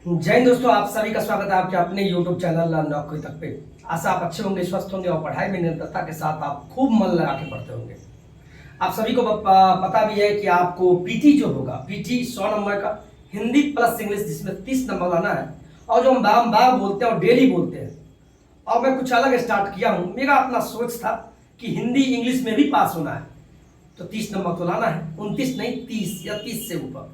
जय हिंद दोस्तों, आप सभी का स्वागत है आपके अपने YouTube चैनल लर्न नौकरी तक पे। आशा आप अच्छे होंगे, स्वस्थ होंगे और पढ़ाई में निरंतरता के साथ आप खूब मन लगा के पढ़ते होंगे। आप सभी को पता भी है कि आपको पीटी जो होगा, पीटी 100 नंबर का हिंदी प्लस इंग्लिश, जिसमें 30 नंबर लाना है और जो हम बार बोलते हैं और डेली बोलते हैं। और मैं कुछ अलग स्टार्ट किया हूँ। मेरा अपना सोच था कि हिंदी इंग्लिश में भी पास होना है, तो 30 नंबर तो लाना है, 29 नहीं 30 या 30 से ऊपर।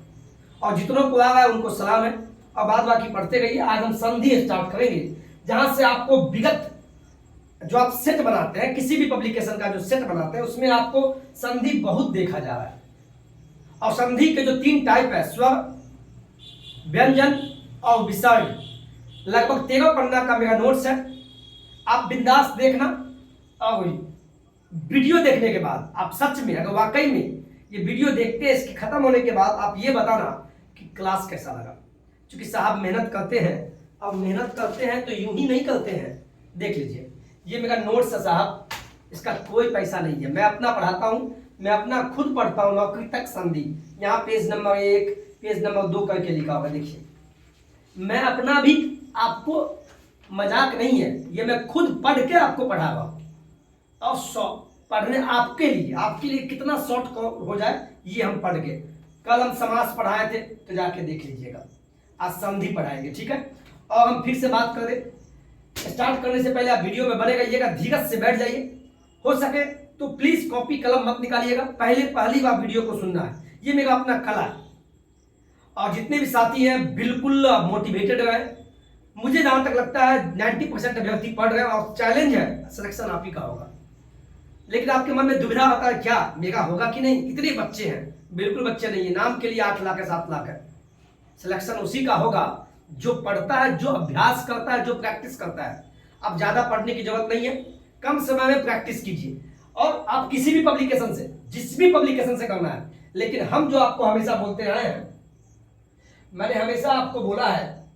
और जितनों को आ रहा है उनको सलाम है और बाद बाकी पढ़ते रहिए। आज हम संधि स्टार्ट करेंगे, जहां से आपको विगत जो आप सेट बनाते हैं, किसी भी पब्लिकेशन का जो सेट बनाते हैं, उसमें आपको संधि बहुत देखा जा रहा है। और संधि के जो 3 टाइप है, स्वर, व्यंजन और विसर्ग, लगभग 13 पन्ना का मेरा नोट्स है। आप बिंदास देखना और वीडियो देखने के बाद आप सच में, अगर वाकई में ये वीडियो देखते हैं, इसके खत्म होने के बाद आप ये बताना कि क्लास कैसा लगा। क्योंकि साहब मेहनत करते हैं, अब मेहनत करते हैं तो यूं ही नहीं करते हैं। देख लीजिए, ये मेरा नोट्स है साहब, इसका कोई पैसा नहीं है, मैं अपना पढ़ाता हूँ, मैं अपना खुद पढ़ता हूँ। नौकरी तक संधि, यहाँ पेज नंबर 1 पेज नंबर 2 करके लिखा हुआ, देखिए। मैं अपना भी, आपको मजाक नहीं है, ये मैं खुद पढ़ के आपको पढ़ा रहा हूँ। और पढ़ने आपके लिए कितना शॉर्ट हो जाए ये हम पढ़ के। कल हम समास पढ़ाए थे तो जाके देख लीजिएगा। आज संधि पढ़ाएंगे, ठीक है। और हम फिर से बात करें, स्टार्ट करने से पहले आप वीडियो में बने रहिएगा, धीरज से बैठ जाइए। हो सके तो प्लीज कॉपी कलम मत निकालिएगा, पहली बार वीडियो को सुनना है, ये मेरा अपना कला है। और जितने भी साथी हैं बिल्कुल मोटिवेटेड रहे। मुझे जहां तक लगता है 90% अभ्यर्थी पढ़ रहे हैं और चैलेंज है, सिलेक्शन आप ही का होगा। लेकिन आपके मन में दुविधा होता है, क्या मेरा होगा कि नहीं। कितने बच्चे हैं, बिल्कुल बच्चे नहीं है, नाम के लिए 8 लाख है 7 लाख है। सिलेक्शन उसी का होगा जो पढ़ता है, जो अभ्यास करता है, जो प्रैक्टिस करता है। अब ज्यादा पढ़ने की जरूरत नहीं है, कम समय में प्रैक्टिस कीजिए। और आप किसी भी पब्लिकेशन से, जिस भी पब्लिकेशन से करना है। लेकिन हम जो आपको हमेशा बोलते आए हैं, मैंने हमेशा आपको बोला है,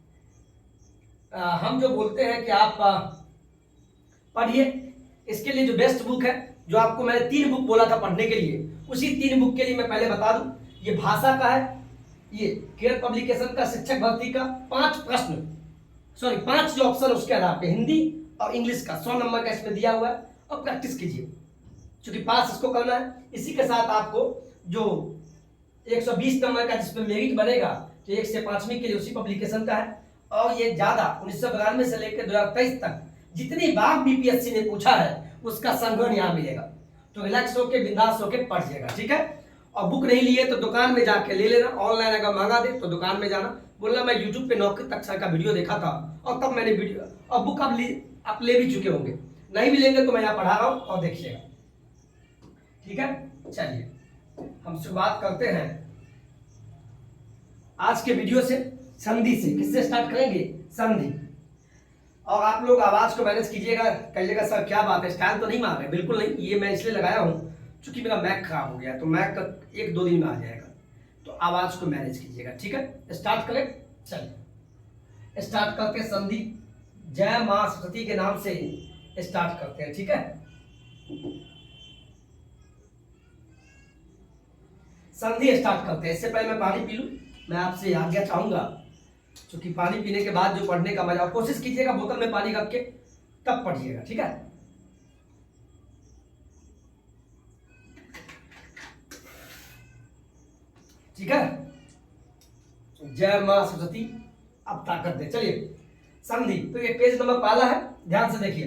हम जो बोलते हैं कि आप पढ़िए। इसके लिए जो बेस्ट बुक है, जो आपको मैंने 3 बुक बोला था पढ़ने के लिए, उसी 3 बुक के लिए मैं पहले बता दूं। ये भाषा का है, ये केयर पब्लिकेशन का शिक्षक भर्ती का 5 जो ऑप्शन उसके आधार पे हिंदी और इंग्लिश का 100 नंबर का इसमें दिया हुआ है। और प्रैक्टिस कीजिए, क्योंकि पास इसको करना है। इसी के साथ आपको जो 120 नंबर का जिसमें मेरिट बनेगा, तो 1 से 5वीं के लिए उसी पब्लिकेशन का है। और ये ज्यादा 1992 से लेकर 2023 तक जितनी बार बीपीएससी ने पूछा है, उसका संग्रह यहाँ मिलेगा। तो रिलैक्स होके, बिंदास होके पढ़िएगा, ठीक है। और बुक नहीं लिए तो दुकान में जाके ले लेना। ऑनलाइन अगर मंगा दे तो दुकान में जाना, बोलना मैं यूट्यूब पे नौकरी तक सर का वीडियो देखा था और तब मैंने वीडियो और बुक आप ले भी चुके होंगे। नहीं भी लेंगे तो मैं यहाँ पढ़ा रहा हूँ और देखिएगा, ठीक है। चलिए हम शुरुआत करते हैं आज के वीडियो से, संधि से। किससे स्टार्ट करेंगे? संधि। और आप लोग आवाज को मैनेज कीजिएगा, कहिएगा सर क्या बात है, स्टाइल तो नहीं मार रहे। बिल्कुल नहीं, ये मैं इसलिए लगाया हूँ क्योंकि मेरा मैक खराब हो गया, तो मैक 1-2 दिन में आ जाएगा। तो आवाज को मैनेज कीजिएगा, ठीक है। स्टार्ट करें, चलिए स्टार्ट करते हैं संधि। जय मां सरस्वती के नाम से स्टार्ट करते हैं, ठीक है। संधि स्टार्ट करते हैं। इससे पहले मैं पानी पी लूं, मैं आपसे आज्ञा चाहूंगा, क्योंकि पानी पीने के बाद जो पढ़ने का मजा, कोशिश कीजिएगा बोतल में पानी रख के तब पढ़िएगा, ठीक है। ठीक है, जय मां सरस्वती। अब ताकत दे। चलिए संधि, तो ये पेज नंबर पहला है, ध्यान से देखिए।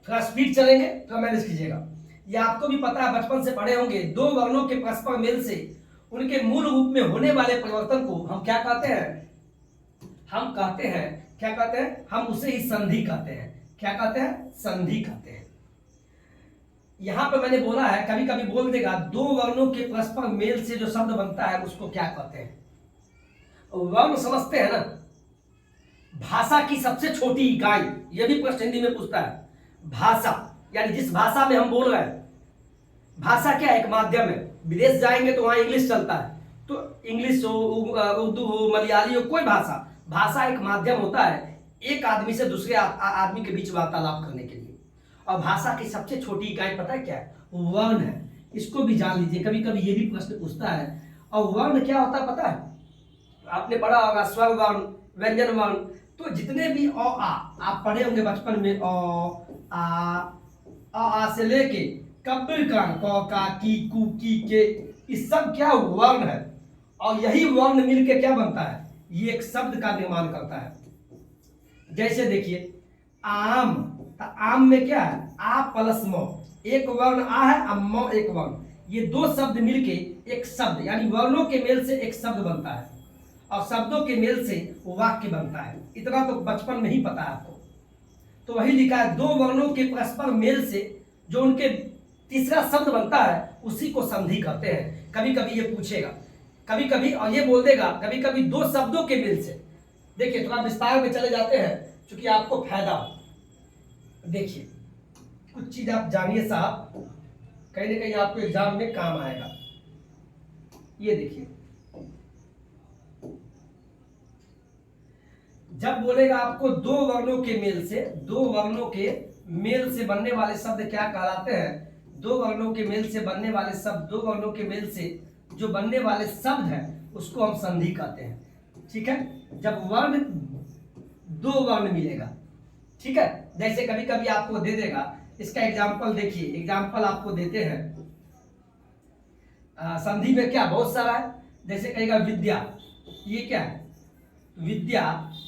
थोड़ा स्पीड चलेंगे, थोड़ा मैनेज कीजिएगा। ये आपको भी पता है, बचपन से पढ़े होंगे। 2 वर्णों के परस्पर मेल से उनके मूल रूप में होने वाले परिवर्तन को हम क्या कहते हैं? हम कहते हैं, क्या कहते हैं? हम उसे ही संधि कहते हैं। क्या कहते हैं? संधि कहते हैं। यहां पे मैंने बोला है, कभी कभी बोल देगा, 2 वर्णों के परस्पर मेल से जो शब्द बनता है उसको क्या कहते हैं? वर्ण समझते हैं ना, भाषा की सबसे छोटी इकाई। यह भी प्रश्न हिंदी में पूछता है। भाषा यानी जिस भाषा में हम बोल रहे हैं। भाषा क्या है? एक माध्यम है। विदेश जाएंगे तो वहां इंग्लिश चलता है, तो इंग्लिश हो, उर्दू हो, मलयाली हो, कोई भाषा। भाषा एक माध्यम होता है एक आदमी से दूसरे आदमी के बीच वार्तालाप करने के लिए। और भाषा की सबसे छोटी इकाई पता है क्या है? वर्ण है। इसको भी जान लीजिए, कभी कभी ये भी प्रश्न पूछता है। और वर्ण क्या होता है पता है? आपने पढ़ा होगा, स्वर वर्ण, व्यंजन वर्ण, तो जितने भी अ आ आप पढ़े होंगे बचपन में, आ से लेके कब्र का क का की कु की के, इस सब क्या वर्ण है, और यही वर्ण मिलके क्या बनता है, ये एक शब्द का निर्माण करता है। जैसे देखिए आम, तो आम में क्या है, आ प्लस म, एक वर्ण आ है और म एक वर्ण, ये दो शब्द मिलके एक शब्द, यानी वर्णों के मेल से एक शब्द बनता है और शब्दों के मेल से वाक्य बनता है। इतना तो बचपन में ही पता है आपको। तो वही लिखा है, दो वर्णों के परस्पर मेल से जो उनके तीसरा शब्द बनता है उसी को संधि कहते हैं। कभी कभी ये पूछेगा, कभी कभी और ये बोल देगा, कभी कभी दो शब्दों के मेल से। देखिए थोड़ा विस्तार में चले जाते हैं क्योंकि आपको फायदा हो। देखिए कुछ चीज आप जानिए साहब, कहीं ना कहीं आपको एग्जाम में काम आएगा। ये देखिए, जब बोलेगा आपको दो वर्णों के मेल से, दो वर्णों के मेल से बनने वाले शब्द क्या कहलाते हैं, दो वर्णों के मेल से बनने वाले शब्द, दो वर्णों के मेल से जो बनने वाले शब्द हैं उसको हम संधि कहते हैं। ठीक है, जब वर्ण दो वर्ण मिलेगा। ठीक है, जैसे कभी कभी आपको दे देगा, इसका एग्जाम्पल देखिए, एग्जाम्पल आपको देते हैं। संधि में क्या बहुत सारा है, जैसे कहेगा विद्या, ये क्या है, विद्या,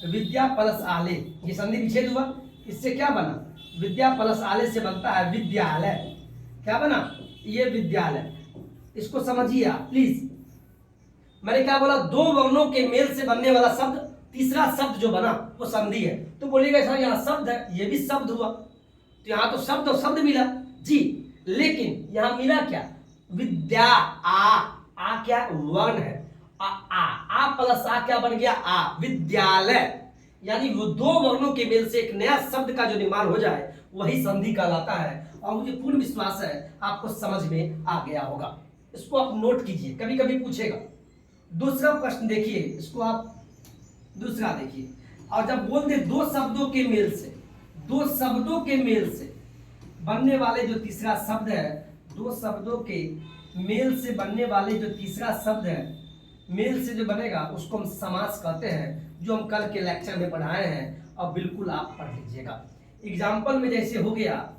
विद्या प्लस आले, ये संधि विच्छेद हुआ, इससे क्या बना, विद्या प्लस आले से बनता है विद्यालय। क्या बना, ये विद्यालय। इसको समझिए आप प्लीज। मैंने क्या बोला, दो वर्णों के मेल से बनने वाला शब्द, तीसरा शब्द जो बना वो संधि है। तो बोलिएगा सर यहाँ शब्द है, ये भी शब्द हुआ, तो यहाँ तो शब्द और शब्द मिला जी, लेकिन यहाँ मिला क्या, विद्या, आ क्या वर्ण है, आ प्लस आ क्या बन गया, आ विद्यालय। यानी वो दो वर्णों के मेल से एक नया शब्द का जो निर्माण हो जाए वही संधि कहलाता है। और मुझे पूर्ण विश्वास है आपको समझ में आ गया होगा। इसको आप नोट कीजिए, कभी कभी पूछेगा। दूसरा प्रश्न देखिए, इसको आप दूसरा देखिए, और जब बोल दे दो शब्दों के मेल से, दो शब्दों के मेल से बनने वाले जो तीसरा शब्द है, दो शब्दों के मेल से बनने वाले जो तीसरा शब्द है, मेल से जो बनेगा उसको हम समास कहते हैं, जो हम कल के लेक्चर में पढ़ाए हैं, और बिल्कुल आप पढ़ लीजिएगा। एग्जाम्पल में जैसे हो गया,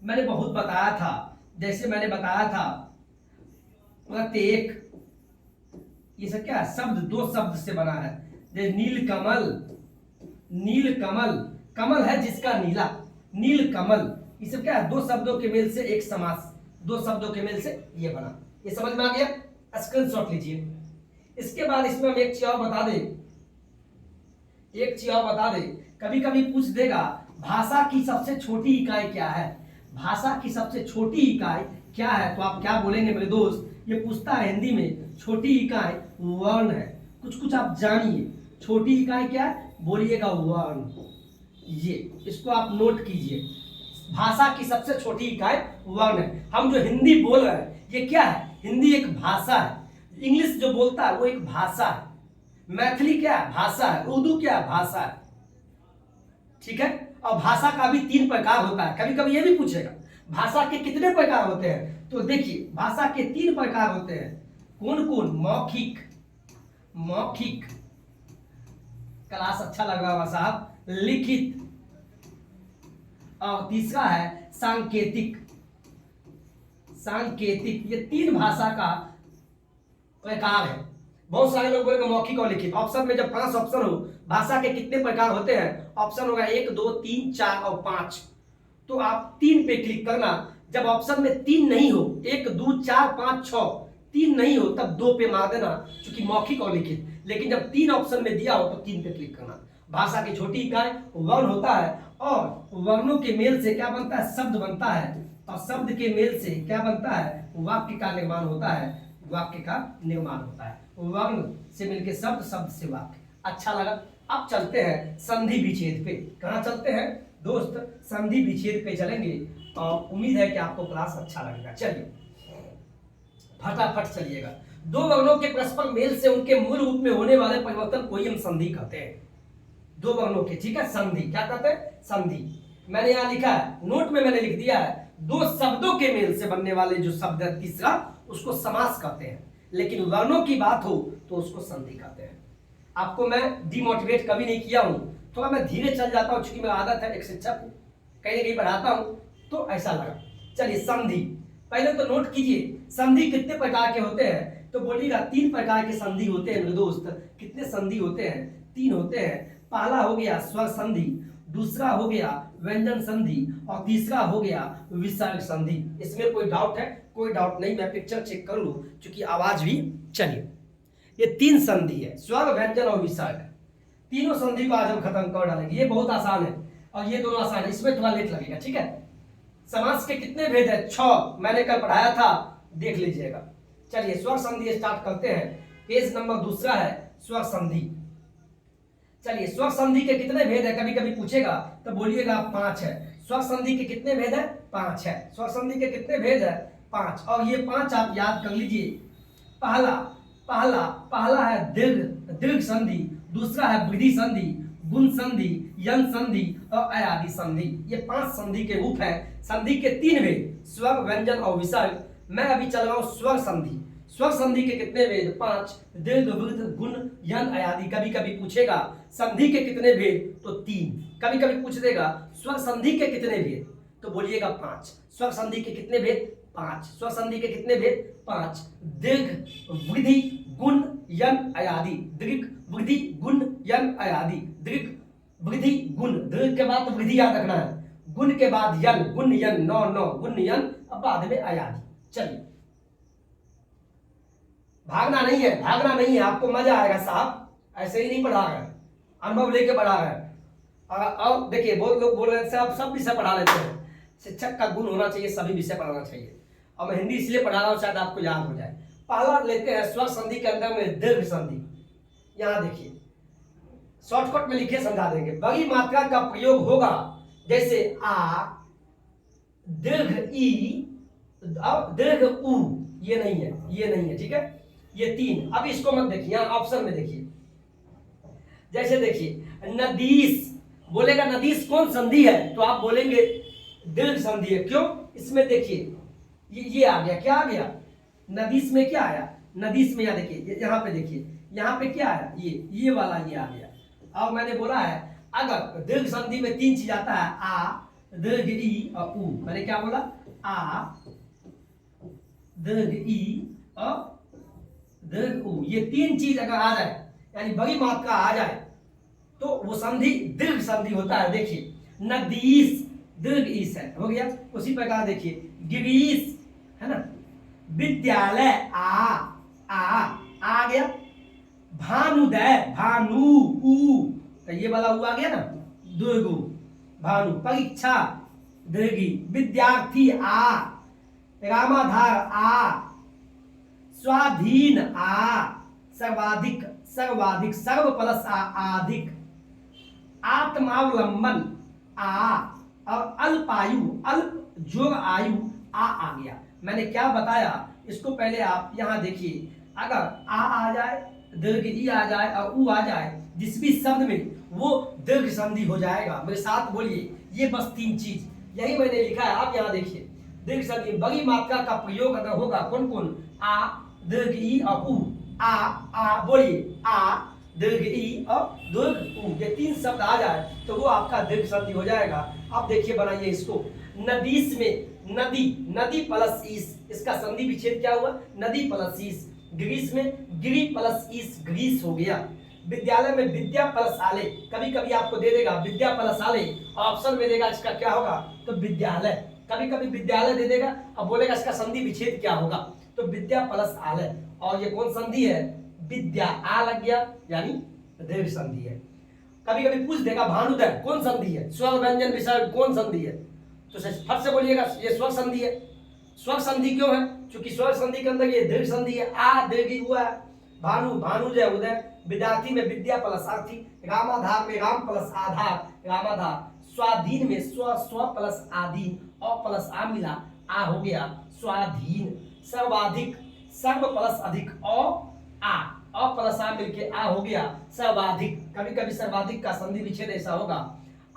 मैंने बहुत बताया था, जैसे मैंने बताया था प्रत्येक, ये सब क्या है, शब्द दो शब्द से बना है। जैसे नील कमल, नील कमल, कमल है जिसका नीला, नील कमल, ये सब क्या है, दो शब्दों के मेल से एक समास, दो शब्दों के मेल से ये बना। ये समझ में आ गया, स्क्रीनशॉट लीजिए। इसके बाद इसमें हम एक चीज और बता दें, एक चीज और बता दें, कभी कभी पूछ देगा भाषा की सबसे छोटी इकाई क्या है, भाषा की सबसे छोटी इकाई क्या है, तो आप क्या बोलेंगे मेरे दोस्त, ये पूछता है हिंदी में, छोटी इकाई वर्ण है। कुछ कुछ आप जानिए, छोटी इकाई क्या है, बोलिएगा वर्ण। ये इसको आप नोट कीजिए, भाषा की सबसे छोटी इकाई वर्ण है। हम जो हिंदी बोल रहे हैं ये क्या है, हिंदी एक भाषा है। इंग्लिश जो बोलता है वो एक भाषा है, मैथिली क्या है, भाषा है, उर्दू क्या है, भाषा है। ठीक है, और भाषा का भी तीन प्रकार होता है। कभी कभी ये भी पूछेगा भाषा के कितने प्रकार होते हैं, तो देखिए भाषा के तीन प्रकार होते हैं। कौन कौन, मौखिक, मौखिक, क्लास अच्छा लग रहा होगा साहब, लिखित, और तीसरा है सांकेतिक, सांकेतिक। ये तीन भाषा का प्रकार है। बहुत सारे लोग बोलेंगे मौखिक और लिखित। ऑप्शन में जब 5 ऑप्शन हो, भाषा के कितने प्रकार होते हैं, ऑप्शन होगा 1 2 3 4 और 5, तो आप 3 पे क्लिक करना। जब ऑप्शन में 3 नहीं हो, 1 2 4 5 6, 3 नहीं हो तब 2 पे मार देना, क्योंकि मौखिक और लिखित। लेकिन जब 3 ऑप्शन में दिया हो तो 3 पे क्लिक करना। भाषा की छोटी इकाई वर्ण होता है, और वर्णों के मेल से क्या बनता है, शब्द बनता है, और शब्द के मेल से क्या बनता है, वाक्य का निर्माण होता है, वाक्य का निर्माण होता है। वर्ण से मिलके शब्द, शब्द से वाक्य। अच्छा लगा। अब चलते हैं संधि विच्छेद पे। कहाँ चलते हैं दोस्त, संधि विच्छेद पे चलेंगे, और उम्मीद है कि आपको क्लास अच्छा लगेगा। चलिए फटाफट चलिएगा। दो वर्णों के परस्पर मेल से उनके मूल रूप में होने वाले परिवर्तन को ही हम संधि कहते हैं। दो वर्णों के, ठीक है, संधि क्या कहते हैं, संधि। मैंने यहाँ लिखा है, नोट में मैंने लिख दिया है, दो शब्दों के मेल से बनने वाले जो शब्द है तीसरा, उसको समास कहते हैं। लेकिन वर्णों की बात हो तो उसको संधि कहते हैं। आपको मैं डिमोटिवेट कभी नहीं किया हूँ, थोड़ा मैं धीरे चल जाता हूँ, चूंकि मेरा आदत है, एक शिक्षक हूँ, कहीं ना कहीं पढ़ाता हूँ, तो ऐसा लगा। चलिए संधि, पहले तो नोट कीजिए संधि कितने प्रकार के होते हैं, तो बोलिएगा 3 प्रकार के संधि होते हैं मेरे दोस्त। कितने संधि होते हैं? 3 होते हैं। पहला हो गया स्वर संधि, दूसरा हो गया व्यंजन संधि, और तीसरा हो गया विसर्ग संधि। इसमें कोई डाउट है? कोई डाउट नहीं, मैं पिक्चर चेक कर लूं क्योंकि आवाज भी। चलिए, ये 3 संधि है, स्वर व्यंजन और विसर्ग। तीनों संधि को आज हम खत्म कर डालेंगे। ये बहुत आसान है और ये दोनों आसान है, इसमें थोड़ा लेट लगेगा, ठीक है। समास के कितने भेद है? 6, मैंने कल पढ़ाया था, देख लीजिएगा। चलिए स्वर संधि स्टार्ट करते हैं। पेज नंबर दूसरा है स्वर संधि। चलिए स्वर संधि के कितने भेद है, कभी कभी पूछेगा तो बोलिएगा 5 है। स्वर संधि के कितने भेद है? 5 है। स्वर संधि के कितने भेद है? 5। और ये 5 आप याद कर लीजिए। पहला पहला पहला है दीर्घ संधि, दूसरा है वृद्धि संधि, गुण संधि, यन संधि और अयादि संधि। ये 5 संधि के रूप हैं। संधि के 3 भेद, स्वर व्यंजन और विसर्ग। मैं अभी चल रहा हूं स्वर संधि। स्वर संधि के कितने भेद? 5, दीर्घ, वृद्ध, गुण, यन, अयादि। कभी कभी पूछेगा संधि के कितने भेद, तो 3। कभी कभी पूछ देगा स्वर संधि के कितने भेद, तो बोलिएगा 5। स्वर संधि के कितने भेद? 5। स्वर संधि के कितने भेद? 5। दीर्घ, वृद्धि, गुण, यन, अयादि। दीर्घ, वृद्धि, गुण, यन, अयादि। दीर्घ, वृद्धि, गुण, दीर्घ के बाद तो वृद्धि याद रखना है, गुण के बाद यन, गुण यन, नौ गुण यन, अब बाद में अयादि। चलिए, भागना नहीं है, भागना नहीं है, आपको मजा आएगा साहब, ऐसे ही नहीं पढ़ा रहे, अनुभव लेके पढ़ा रहे। और देखिए बहुत लोग बोल रहे हैं आप सब विषय पढ़ा लेते हैं। शिक्षक का गुण होना चाहिए, सभी विषय पढ़ाना चाहिए। और मैं हिंदी इसलिए पढ़ा रहा हूं शायद आपको याद हो जाए। पहला लेते हैं स्वर संधि के अंदर में दीर्घ संधि। यहां देखिए, शॉर्टकट में लिखे समझा देंगे। बड़ी मात्रा का प्रयोग होगा, जैसे आ, दीर्घ ई, दीर्घ उ। ये नहीं है, ये नहीं है, ठीक है। ये 3। अब इसको मत देखिए, यहां ऑप्शन में देखिए। जैसे देखिए नदीस, बोलेगा नदीस कौन संधि है, तो आप बोलेंगे दीर्घ संधि है। क्यों? इसमें देखिए ये आ गया, क्या आ गया? नदीस में क्या आया? नदीस में यहां देखिए, यहाँ पे देखिए, यहाँ पे क्या आया? ये वाला ये आ गया। अब मैंने बोला है अगर दीर्घ संधि में 3 चीज आता है, आ, दीर्घ ई और उ। मैंने क्या बोला? आ, दीर्घ ई और दीर्घ उ। ये 3 चीज अगर आ जाए, यानी बड़ी मात्रा आ जाए, तो वो संधि दीर्घ संधि होता है। देखिए नदीस, दीर्घ ईस है, हो गया। उसी प्रकार देखिए गिरीश, है ना, विद्यालय, आ गया। भानुदय, भानु उ, तो ये वाला उ आ गया ना, दीर्घ उ। भानु, परीक्षा, दीर्घी, विद्यार्थी, आ, रामाधार, आ, स्वाधीन, आ, सर्वाधिक, सर्वाधिक, सर्व प्लस आ, अधिक, आत्मावलंबन, आ, और अल्पायु, अल्प जोग आयु, आ गया। मैंने क्या बताया इसको पहले आप यहां देखिए। अगर आ जाए, दीर्घ ई आ जाए और उ आ जाए, जिस भी शब्द में, वो दीर्घ संधि हो जाएगा। मेरे साथ बोलिए, ये बस 3 चीज, यही मैंने लिखा है। आप यहां देखिए, दीर्घ संधि बड़ी मात्रा का प्रयोग अगर होगा, कौन कौन? आ, दीर्घ ई और उ। आ बोलिए, आ, दीर्घ ई और दीर्घ उ। ये 3 शब्द आ जाए तो वो आपका दीर्घ संधि हो जाएगा। अब देखिए, बनाइए इसको। नदीस में नदी, नदी प्लस ईस, इसका संधि विच्छेद क्या हुआ? नदी प्लस ईस। ग्रीस में गिरी प्लस ईस, ग्रीस हो गया। विद्यालय में विद्या प्लस आले, कभी कभी आपको दे देगा विद्या प्लस आले, ऑप्शन में देगा इसका क्या होगा, तो विद्यालय। कभी कभी विद्यालय दे देगा और बोलेगा इसका संधि विच्छेद क्या होगा, तो विद्या प्लस आलय। और ये कौन संधि है? विद्या, आ लग गया, यानी दीर्घ संधि है। कभी कभी पूछ देगा भानुदय कौन संधि है, स्वर व्यंजन विसर्ग कौन संधि है, तो फट से बोलिएगा ये स्वर संधि है। स्वर संधि क्यों है? क्योंकि स्वर संधि के अंदर ये दीर्घ संधि है, आ दीर्घ हुआ है। भानु, भानुजय उदय। विद्यार्थी में विद्या प्लस आर्थी। रामाधार में राम प्लस आधार, रामाधार। स्वाधीन में स्व प्लस आधीन, अ प्लस आ मिला, आ हो गया स्वाधीन। सर्वाधिक, सर्व प्लस अधिक, अ प्लस आ मिलके आ हो गया सर्वाधिक। कभी कभी सर्वाधिक का संधि विच्छेद ऐसा होगा।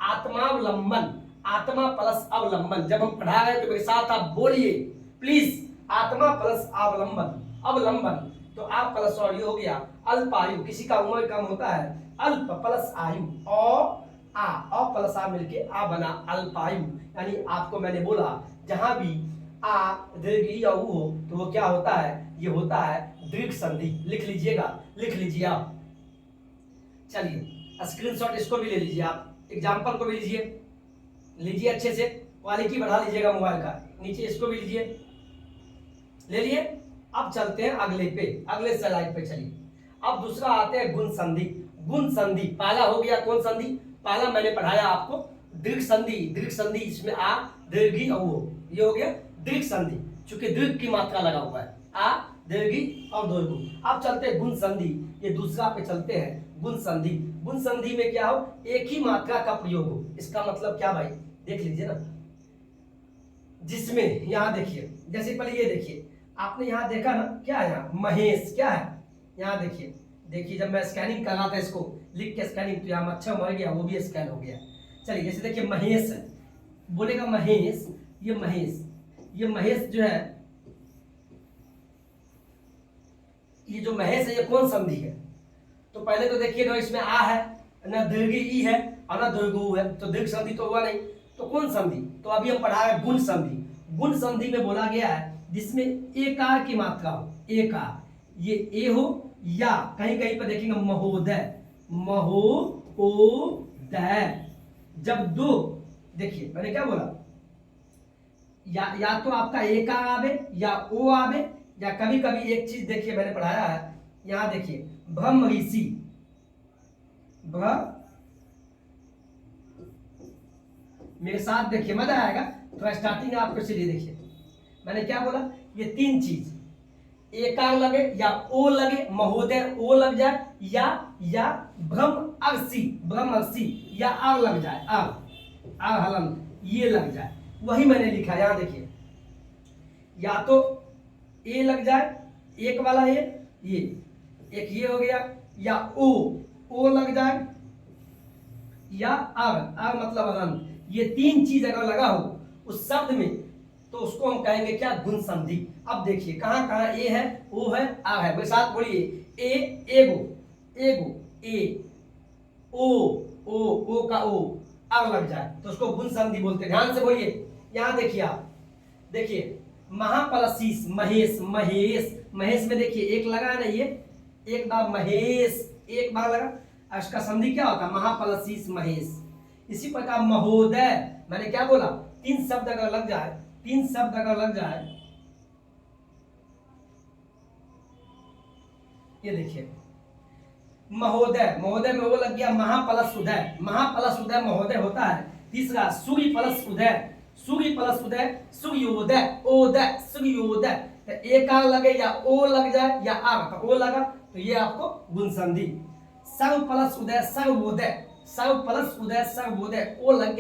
आत्मावलंबन, आत्मा प्लस अवलंबन। जब हम पढ़ा रहे तो मेरे साथ आप बोलिए प्लीज, आत्मा प्लस अवलंबन, अवलंबन। तो आप प्लस और ये हो गया अल्पायु, किसी का उम्र कम होता है, अल्प प्लस आयु, और प्लस आ मिलके आ बना अल्पायु। यानी आपको मैंने बोला जहां भी आ दीर्घ ई या उ हो तो वो क्या होता है, ये होता है दीर्घ संधि। लिख लीजिएगा, लिख लीजिए आप। चलिए स्क्रीनशॉट इसको भी ले लीजिए आप, एग्जाम्पल को भी लीजिए अच्छे से, क्वालिटी बढ़ा लीजिएगा मोबाइल का, नीचे इसको भी लीजिए, ले लिए। अब चलते हैं अगले पे, अगले स्लाइड पे चलिए। अब दूसरा आते हैं गुण संधि। गुण संधि पहला हो गया कौन संधि, पहला मैंने पढ़ाया आपको दीर्घ संधि। दीर्घ संधि इसमें आ दीर्घी और वो, ये हो गया दीर्घ संधि, चूंकि दीर्घ की मात्रा लगा हुआ है, आ दीर्घी और दीर्घ। अब चलते हैं गुण संधि, ये दूसरा पे चलते हैं गुण संधि। गुण संधि में क्या हो, एक ही मात्रा का प्रयोग हो। इसका मतलब क्या भाई, देख लीजिए ना, जिसमें यहां देखिए, जैसे पहले ये देखिए, आपने यहां देखा ना क्या है, यहाँ महेश क्या है, यहां देखिए, देखिए जब मैं स्कैनिंग कर रहा था इसको लिख के स्कैनिंग, तो यहाँ मच्छर मर गया, वो भी स्कैन हो गया। चलिए जैसे देखिए महेश है, बोलेगा महेश, ये महेश, ये महेश जो है, ये जो महेश है ये कौन संधि है, तो पहले तो देखिए ना इसमें आ है ना दीर्घ ई है और ना दीर्घ उ है, तो दीर्घ संधि तो हुआ नहीं, तो कौन संधि, तो अभी हम पढ़ा है गुण संधि। गुण संधि में बोला गया है जिसमें एकार की मात्रा हो, एकार, ये ए हो या कहीं कहीं पर देखेंगे महोदय, महोदय। जब दो, देखिए मैंने क्या बोला, या तो आपका एकार आवे या ओ आवे, या कभी कभी एक चीज देखिए मैंने पढ़ाया है, यहां देखिए ब्रह्म ऋषि, मेरे साथ देखिए मजा आएगा, थोड़ा स्टार्टिंग आपको चलिए देखिए, मैंने क्या बोला, ये तीन चीज, एकार लगे या ओ लगे, महोदय ओ लग जाए, या ब्रह्मर्षि या आर लग जाए, आर हलंत ये लग जाए, वही मैंने लिखा है। यहां देखिए, या तो ए लग जाए, एक वाला ये एक ये हो गया, या ओ लग जाए, या आर मतलब हलंत, ये तीन चीज अगर लगा हो उस शब्द में तो उसको हम कहेंगे क्या, गुण संधि। अब देखिए कहां कहां ए है, ओ है, आ है, मेरे साथ बोलिए, एगो ए, ओ का ओ आग लग जाए तो उसको गुण संधि बोलते हैं। ध्यान से बोलिए, यहां देखिए आप, देखिए महापलशीस, महेश, महेश में देखिए एक लगा है ना, ये एक बार महेश, एक बार लगा, इसका संधि क्या होता है, महापलशीस महेश। इसी प्रकार महोदय, मैंने क्या बोला, तीन शब्द अगर लग जाए, ये देखिए महोदय, में वो लग गया महाप्लस उदय, महोदय होता है। तीसरा सूर्य प्लस उदय, सूर्योदय, सूर्योदय, तो एक आग लगे या ओ लग जाए या आग का ओ लगा तो ये आपको गुण संधि। सर्व प्लस उदय, सर्वोदय, ओ लग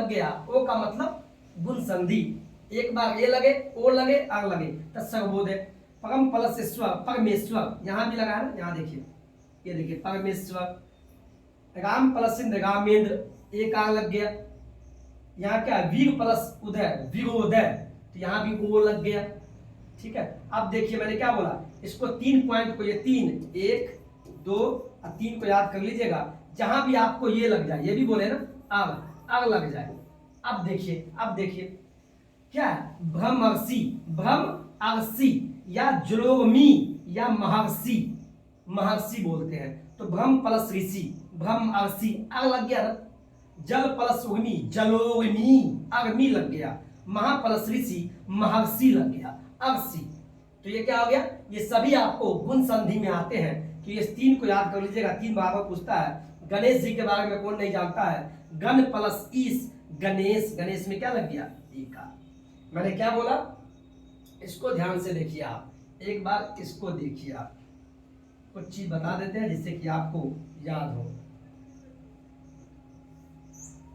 गया, ओ का मतलब गुण संधि, एक बार ए लगे, ओ लगे, आग लगे तो सर्वोदय। परम प्लस ईश्वर, परमेश्वर, यहां भी लगा है ना, यहां देखिए, ये देखिए परमेश्वर। राम प्लस इंद्र, रामेंद्र, एक आग लग गया, यहाँ क्या वीर प्लस उदय, वीरोदय, तो यहाँ भी ओ लग गया। ठीक है, अब देखिए मैंने क्या बोला, इसको 3 पॉइंट को, ये 3, 1, 2 और 3 को याद कर लीजिएगा, जहां भी आपको ये लग जाए, ये भी बोले ना आग लग जाए। अब देखिए क्या है, ब्रह्मर्षि या ज्लोमी या महर्षि बोलते हैं, तो ब्रह्म प्लस ऋषि, ब्रह्मर्षि, आग लग गया ना, जल प्लस अग्नि, जलोग्नि, अग्नि लग गया, महा प्लस ऋषि, महर्षि लग गया, अर्षि। तो ये क्या हो गया, ये सभी आपको गुण संधि में आते हैं, तो ये 3 को याद कर लीजिएगा। 3 बार पूछता है। गणेश जी के बारे में कौन नहीं जानता है, गण प्लस ईश, गणेश में क्या लग गया, एका। मैंने क्या बोला, इसको ध्यान से देखिए आप, एक बार इसको देखिए आप, कुछ चीज बता देते हैं जिससे कि आपको याद हो।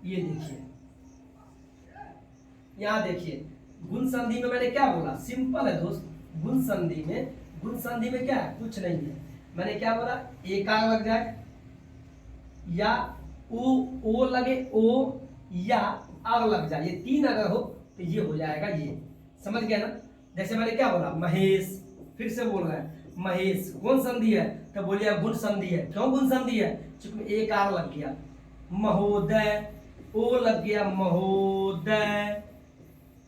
ये देखिए, यहां देखिए गुण संधि में मैंने क्या बोला, सिंपल है दोस्त, गुण संधि में क्या है, कुछ नहीं है। मैंने क्या बोला, एक आग लग जाए या ओ लगे, ओ या आग लग जाए, ये 3 अगर हो तो ये हो जाएगा, ये समझ गया ना। जैसे मैंने क्या बोला, महेश, फिर से बोल रहा है महेश। कौन संधि है? तो बोलिए गुण संधि है। क्यों गुण संधि है? चूंकि एक आर लग गया। महोदय, ओ लग गया, महोदय,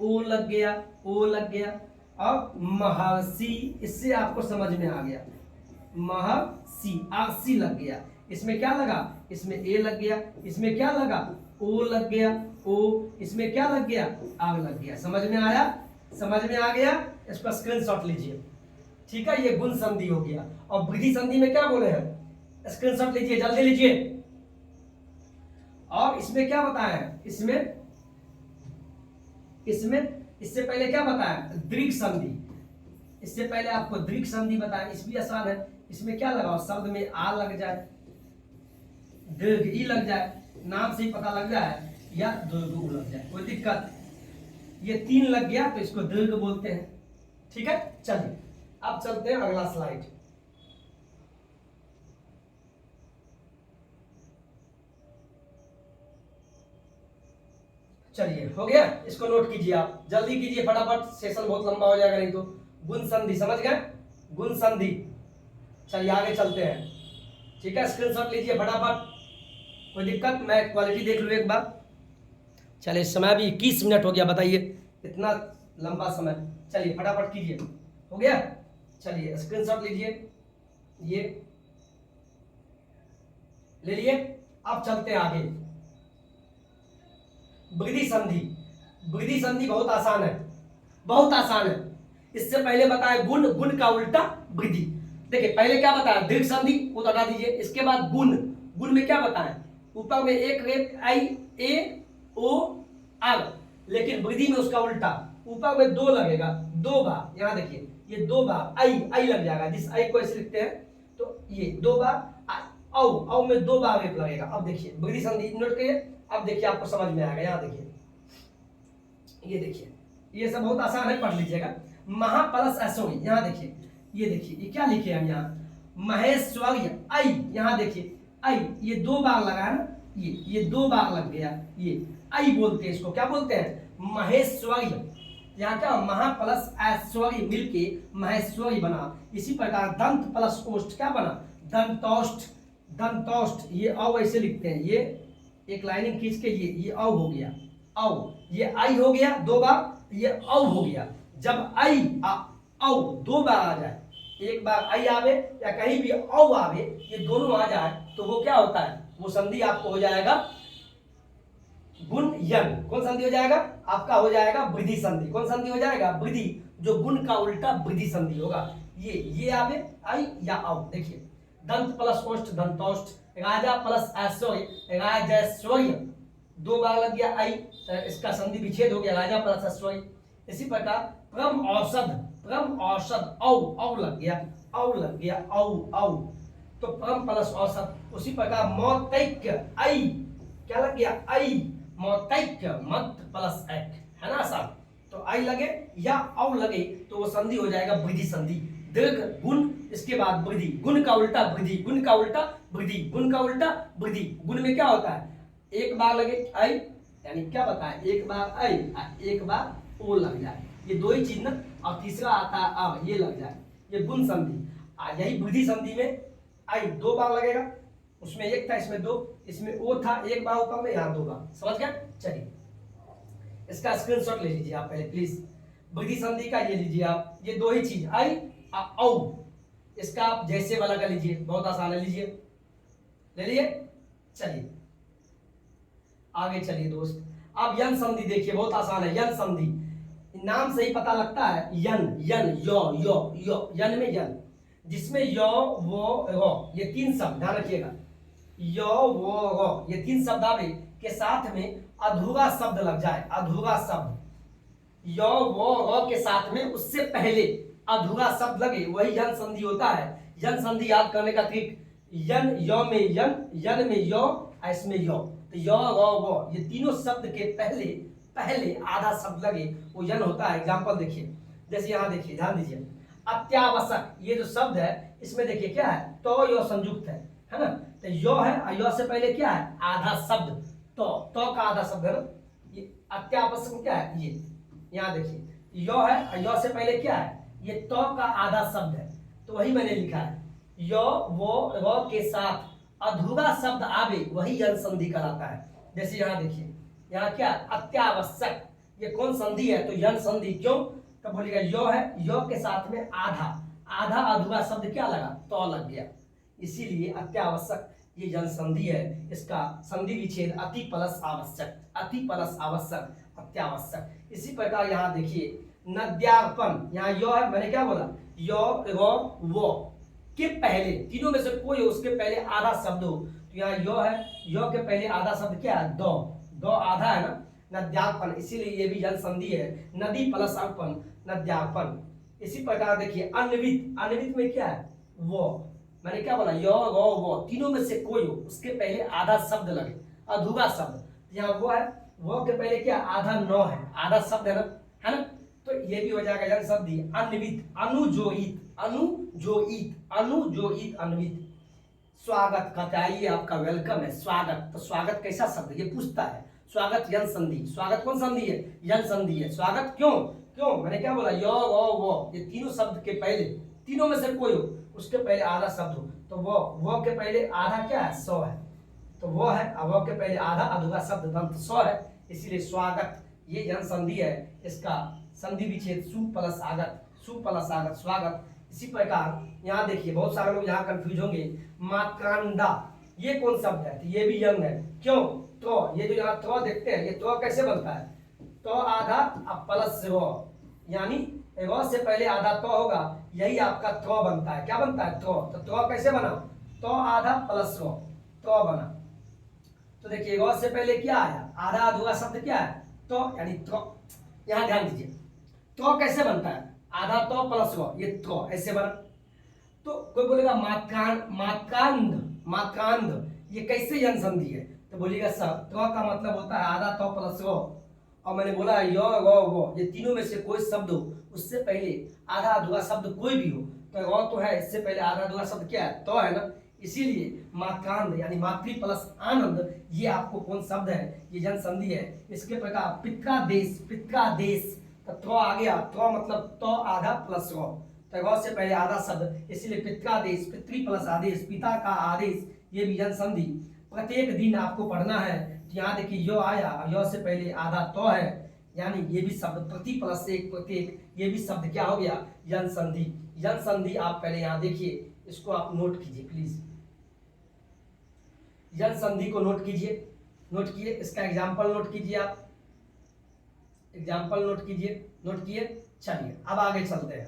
ओ लग गया, ओ लग गया। अब महर्षि, इससे आपको समझ में आ गया, महर्षि, आरसी लग गया। इसमें क्या लगा? इसमें ए लग गया। इसमें क्या लगा? ओ लग गया, ओ। इसमें क्या लग गया? आग लग गया। समझ में आया? समझ में आ गया? इस पर स्क्रीनशॉट लीजिए। ठीक है, ये गुण संधि हो गया। और वृद्धि संधि में क्या बोले हैं? स्क्रीनशॉट लीजिए, जल्दी लीजिए। और इसमें क्या बताया है? इसमें इससे पहले क्या बताया? दीर्घ संधि। इससे पहले आपको दीर्घ संधि बताया, इस भी आसान है। इसमें क्या लगाओ? शब्द में आ लग जाए, दीर्घ ई लग जाए, नाम से ही पता लग जाए, या दीर्घ उ लग जाए, कोई दिक्कत? ये 3 लग गया तो इसको दीर्घ बोलते हैं। ठीक है, चलिए अब चलते हैं अगला स्लाइड। चलिए, हो गया? इसको नोट कीजिए, आप जल्दी कीजिए फटाफट, सेशन बहुत लंबा हो जाएगा नहीं तो। गुण संधि समझ गए? गुण संधि। चलिए आगे चलते हैं। ठीक है, स्क्रीनशॉट लीजिए फटाफट, कोई दिक्कत? मैं क्वालिटी देख लूँ एक बार। चलिए, समय भी 21 मिनट हो गया, बताइए इतना लंबा समय। चलिए फटाफट कीजिए, हो गया? चलिए स्क्रीनशॉट लीजिए, ये ले लिए। अब चलते हैं आगे। वृद्धि संधि। वृद्धि संधि बहुत आसान है, बहुत आसान है। इससे पहले बताया गुण, गुण का उल्टा वृद्धि। देखिए पहले क्या बताया? दीर्घ संधि, वो तो हटा दीजिए। इसके बाद गुण, गुण में क्या बताया? ऊपर में एक रेप आई, ए ओ आर, लेकिन वृद्धि में उसका उल्टा, ऊपर में 2 लगेगा, 2 बार। यहां देखिए, ये 2 बार आई, आई लग जाएगा, जिस आई को ऐसे लिखते हैं, तो ये 2 बार औ, औ में 2 बार रेप लगेगा। अब देखिए वृद्धि संधि नोट करिए। अब देखिए आपको समझ में आएगा। यहां देखिए, ये देखिए, ये सब बहुत आसान है, पढ़ लीजिएगा। महा प्लस ऐसो, यहां देखिए, ये देखिए, ये क्या लिखे हम यहाँ? महेश्वर्य आई, यहां देखिए आई, ये 2 बार लगा है ना, ये 2 बार लग गया, ये आई बोलते हैं इसको। क्या बोलते हैं? महेश्वर्य। यहाँ क्या? महा प्लस ऐश्वर्य मिलके महेश्वर्य बना। इसी प्रकार दंत प्लस ओष्ठ क्या बना? दंतोष्ठ। दंतोष्ठ, ये औ ऐसे लिखते हैं, ये एक लाइनिंग खींच के, ये औ हो गया, औ। ये आई हो गया 2 बार, ये औ हो गया। जब आई औ 2 बार आ जाए, एक बार आई आवे या कहीं भी औ आवे, ये दोनों आ जाए, तो वो क्या होता है? वो संधि आपको हो जाएगा गुण यन। कौन संधि हो जाएगा? आपका हो जाएगा वृद्धि संधि। कौन संधि हो जाएगा? वृद्धि, जो गुण का उल्टा वृद्धि संधि होगा। ये आवे आई या औ। देखिए, दंत प्लस ओष्ठ दंतोष्ठ, राजा प्लस ऐश्वर्य राजैश्वर्य, 2 बार लग गया आई, तो इसका संधि विच्छेद हो गया, राजा प्लस ऐश्वर्य। इसी प्रकार परम औषध, परम औषध औ, औ लग गया, औ लग गया, औ औ, तो परम प्लस औषध। उसी प्रकार मौतैक्य आई, क्या लग गया? आई, मौतैक्य, मत प्लस एक, है ना साहब? तो आई लगे या औ लगे तो वो संधि हो जाएगा वृद्धि संधि। दीर्घ गुण, इसके बाद वृद्धि, गुण का उल्टा वृद्धि, गुण का उल्टा वृद्धि, गुण का उल्टा वृद्धि। गुण में क्या होता है? एक बार लगे आई, यानी क्या बताए? एक बार आई, एक बार ओ लग जाए, ये 2 ही चीज ना। और तीसरा आता है अब, ये लग जाए, ये गुण संधि। यही वृद्धि संधि में आई 2 बार लगेगा, उसमें 1 था, इसमें 2, इसमें ओ था 1 बार ऊपर में, यहाँ 2 बार। समझ गए? चलिए इसका स्क्रीनशॉट ले लीजिए आप पहले प्लीज। वृद्धि संधि का ये लीजिए आप, ये 2 ही चीज आई औ, इसका आप जैसे वाला का लीजिए, बहुत आसान है, लीजिए, ले लिए। चलिए आगे चलिए दोस्त। अब यन संधि देखिए, बहुत आसान है। यन संधि, नाम से ही पता लगता है, यन, यन, यो यो यो, यन में यन, जिसमें यो वो रो, ये 3 शब्द ध्यान रखिएगा, यो वो रो, ये 3 शब्दावली के साथ में अधूरा शब्द लग जाए, अधूरा शब्द, यो वो रो के साथ में उससे पहले अधूरा शब्द लगे, वही यन संधि होता है। यन संधि याद करने का ट्रिक, यन, यो में यन, यन में यो, इसमें यो, तो यो रो वो, ये तीनों शब्द के पहले पहले आधा शब्द लगे, वो यन होता है। एग्जांपल देखिए, जैसे यहाँ देखिए, ध्यान दीजिए, अत्यावश्यक, ये जो शब्द है इसमें देखिए क्या है? तो यो संयुक्त है ना? तो यो है और यो से पहले क्या है? आधा शब्द, तो का आधा शब्द है ना। ये अत्यावश्यक क्या है? ये यहाँ देखिए, यो है और यो से पहले क्या है? ये तो का आधा शब्द है, तो वही मैंने लिखा है, यो वो रो के साथ अधूरा शब्द आवे वही यन संधि कहलाता है। जैसे यहाँ देखिए, यहाँ क्या अत्यावश्यक, ये कौन संधि है? तो यन संधि। क्यों? तो बोलिएगा यो है, यो के साथ में आधा, आधा अधूरा शब्द क्या लगा? तो लग गया, इसीलिए अत्यावश्यक ये जन संधि है। इसका संधि विच्छेद अति प्लस आवश्यक, अति प्लस आवश्यक, अत्यावश्यक। इसी प्रकार यहाँ देखिए नद्यार्पण, यहाँ यो है, मैंने क्या बोला? यो रो वो के पहले, तीनों में से कोई हो उसके पहले आधा शब्द हो, तो यहाँ यो है, यो के पहले आधा शब्द क्या है? दो, दो आधा है ना, नद्यार्पण, इसीलिए ये भी जन संधि है। नदी प्लस अर्पण, नद्यार्पण। इसी प्रकार देखिए अन्वित, अन्वित में क्या है? वो, मैंने क्या बोला? यो गो वो, तीनों में से कोई हो उसके पहले आधा शब्द लगे, अधूरा शब्द। यहाँ वो है, वो के पहले क्या? आधा नौ है, आधा शब्द है ना, तो ये भी हो जाएगा जन संधि। अन्वित, अनुजोहित, अनुजोहित, अनुजोहित, अन्वित। स्वागत कहता है, ये आपका वेलकम है, स्वागत। तो स्वागत कैसा शब्द? ये पूछता है। स्वागत यन संधि, स्वागत कौन संधि है? यन संधि है। स्वागत क्यों? क्यों? मैंने क्या बोला? यो वो, ये तीनों शब्द के पहले, तीनों में से कोई हो उसके पहले आधा शब्द हो, तो वो के पहले आधा क्या है? सौ है, तो वो है, अब वो के पहले आधा अधूरा शब्द दंत सौ है, इसीलिए स्वागत ये जन संधि है। इसका संधि विच्छेद सु प्लस आगत, सु प्लस आगत, स्वागत। इसी प्रकार यहाँ देखिए, बहुत सारे लोग यहाँ कंफ्यूज होंगे, मात्रांडा ये कौन शब्द है? तो ये भी यंग है। क्यों? तो ये जो यहाँ तो देखते हैं, ये तो कैसे बनता है? तो आधा अब प्लस रो, यानी रो से पहले आधा तो होगा, यही आपका तो बनता है। क्या बनता है? तो कैसे बना? तो आधा प्लस रो, तो बना। तो देखिए रो से पहले क्या आया? आधा अधूरा शब्द क्या है? तो, यानी तो। यहाँ ध्यान दीजिए, तो कैसे बनता है? आधा तो प्लस रो, ये तो ऐसे बना। तो कोई बोलेगा मात्रांड, मात्रांध, मात्रांध ये कैसे जन संधि है? तो बोलिएगा सर, तो का मतलब होता है आधा तो प्लस रो, और मैंने बोला यो गो वो, ये तीनों में से कोई शब्द हो उससे पहले आधा अधूरा शब्द कोई भी हो, तो गो तो है, इससे पहले आधा अधूरा शब्द क्या है? तो है ना, इसीलिए मात्रांध यानी मातृ प्लस आनंद, ये आपको कौन शब्द है? ये जन संधि है। इसके प्रकार पित्रादेश, पित्रादेश, तो आ गया, तो मतलब तो आधा प्लस रो, तो गौ से पहले आधा शब्द, इसलिए पित्रादेश, पितृ प्लस आदेश, पिता का आदेश, ये भी जन संधि। प्रत्येक दिन आपको पढ़ना है। यहाँ देखिए यो आया, यो से पहले आधा तो है, यानी ये भी शब्द प्रति प्लस एक, प्रत्येक, ये भी शब्द क्या हो गया? जन संधि। जन संधि आप पहले यहाँ देखिए, इसको आप नोट कीजिए प्लीज, जन संधि को नोट कीजिए, नोट किए, इसका एग्जाम्पल नोट कीजिए, आप एग्जाम्पल नोट कीजिए, नोट किए। चलिए अब आगे चलते हैं,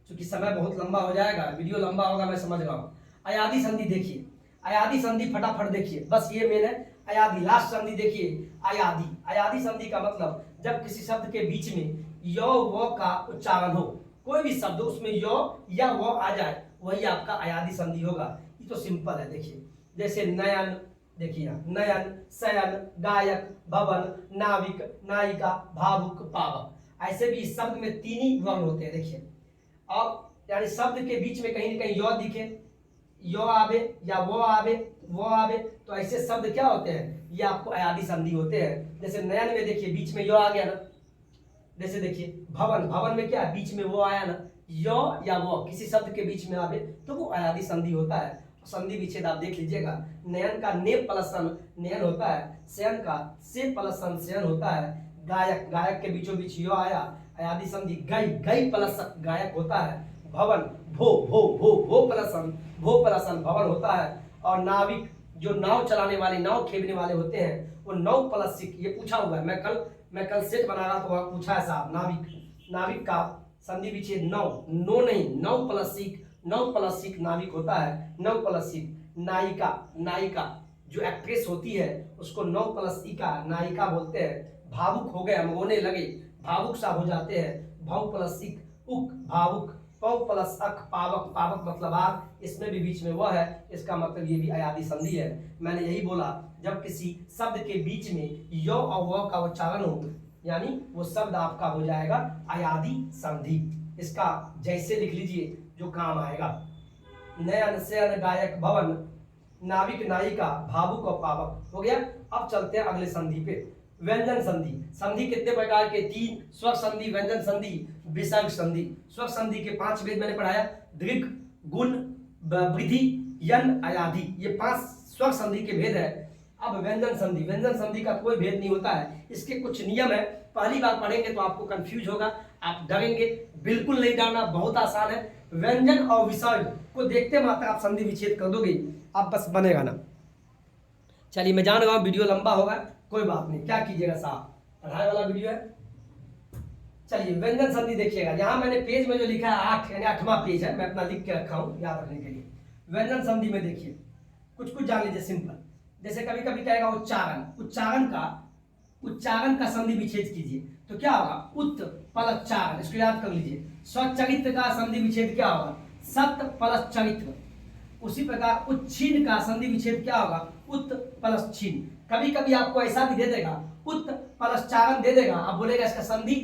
क्योंकि समय बहुत लंबा हो जाएगा, वीडियो लंबा होगा, मैं समझ रहा हूँ। अयादी संधि देखिए, अयादी संधि फटाफट देखिए, बस ये मेन है अयादी। लास्ट संधि देखिए अयादी। अयादी संधि का मतलब जब किसी शब्द के बीच में यो वो का उच्चारण हो, कोई भी शब्द उसमें यो या वो आ जाए, वही आपका अयादी संधि होगा। ये तो सिंपल है, देखिए जैसे नयन, देखिए नयन, शयन, गायक, भवन, नाविक, नायिका, भावुक, पावक, ऐसे भी इस शब्द में तीन ही वर्ण होते हैं। देखिए और यानी शब्द के बीच में कहीं ना कहीं यो दिखे, यो आवे या वो आवे, वो आवे, तो ऐसे शब्द क्या होते हैं? ये आपको अयादी संधि होते हैं। जैसे नयन में देखिए बीच में यो आ गया ना, जैसे देखिए भवन, भवन में क्या बीच में वो आया ना, यो या वो किसी शब्द के बीच में आवे तो वो अयादी संधि होता है। संधि विच्छेद आप देख लीजिएगा, नयन का ने प्लस सन नयन होता है, शयन का से प्लस सन शयन होता है, गायक, गायक के बीचों बीच यो आया, अयादी संधि। गई, गई प्लस गायक होता है, भवन, भो भो भो भो प्लस सन, भो प्लस सन भवन होता है, और नाविक जो नाव चलाने वाले, नाव खेवने वाले होते हैं, वो नौ प्लस सिक, ये पूछा हुआ है, मैं कल सेट बना रहा तो पूछा है साहब, नाविक, नाविक का संधि विच्छेद नौ, नो नहीं, नौ प्लस सिक, नौ प्लस सिक नाविक होता है, नौ प्लस सिक। नायिका, नायिका जो एक्ट्रेस होती है उसको नौ प्लस इका नायिका बोलते हैं। भावुक हो गए, हम रोने लगे, भावुक सा हो जाते हैं, भाव प्लस सिक, उक, भावुक, पौ प्लस अक, पावक, पावक मतलब आग, इसमें भी बीच में वह है, इसका मतलब ये भी अयादी संधि है। मैंने यही बोला, जब किसी शब्द के बीच में यो और वो का उच्चारण हो, यानी वो शब्द आपका हो जाएगा अयादी संधि। इसका जैसे लिख लीजिए जो काम आएगा, नयन, शयन, गायक, भवन, नाविक, नायिका, भावुक और पावक, हो गया। अब चलते हैं अगले संधि पे, व्यंजन संधि। संधि कितने प्रकार के? तीन, स्वर संधि, व्यंजन संधि, विसर्ग संधि। स्वर संधि के 5 भेद मैंने पढ़ाया, दीर्घ, गुण, वृद्धि, यन, अयाधि, ये 5 स्वर संधि के भेद है। अब व्यंजन संधि, व्यंजन संधि का कोई भेद नहीं होता है, इसके कुछ नियम है। पहली बार पढ़ेंगे तो आपको कंफ्यूज होगा, आप डरेंगे, बिल्कुल नहीं डरना, बहुत आसान है। व्यंजन और विसर्ग को देखते मात्र आप संधि विच्छेद कर दोगे, आप बस बनेगा ना। चलिए, मैं जान रहा हूँ वीडियो लंबा होगा, कोई बात नहीं, क्या कीजिएगा साहब, पढ़ाई वाला वीडियो है। चलिए, व्यंजन संधि देखिएगा, यहाँ मैंने पेज में जो लिखा है 8 यानी 8वां पेज है, मैं अपना लिख के रखा हूँ याद रखने के लिए। व्यंजन संधि में देखिए कुछ कुछ जान लीजिए सिंपल। जैसे कभी कभी कहेगा उच्चारण, उच्चारण का संधि विच्छेद कीजिए तो क्या होगा, उत् प्लस चारण, इसको याद कर लीजिए। स्वचरित्र का संधि विच्छेद क्या होगा, सत प्लस चरित्र। उसी प्रकार उच्छिन्न का संधि विच्छेद क्या होगा, उत प्लस छिन्न। कभी कभी आपको ऐसा भी दे देगा, उत प्लस चारण दे देगा, आप बोलेगा इसका संधि,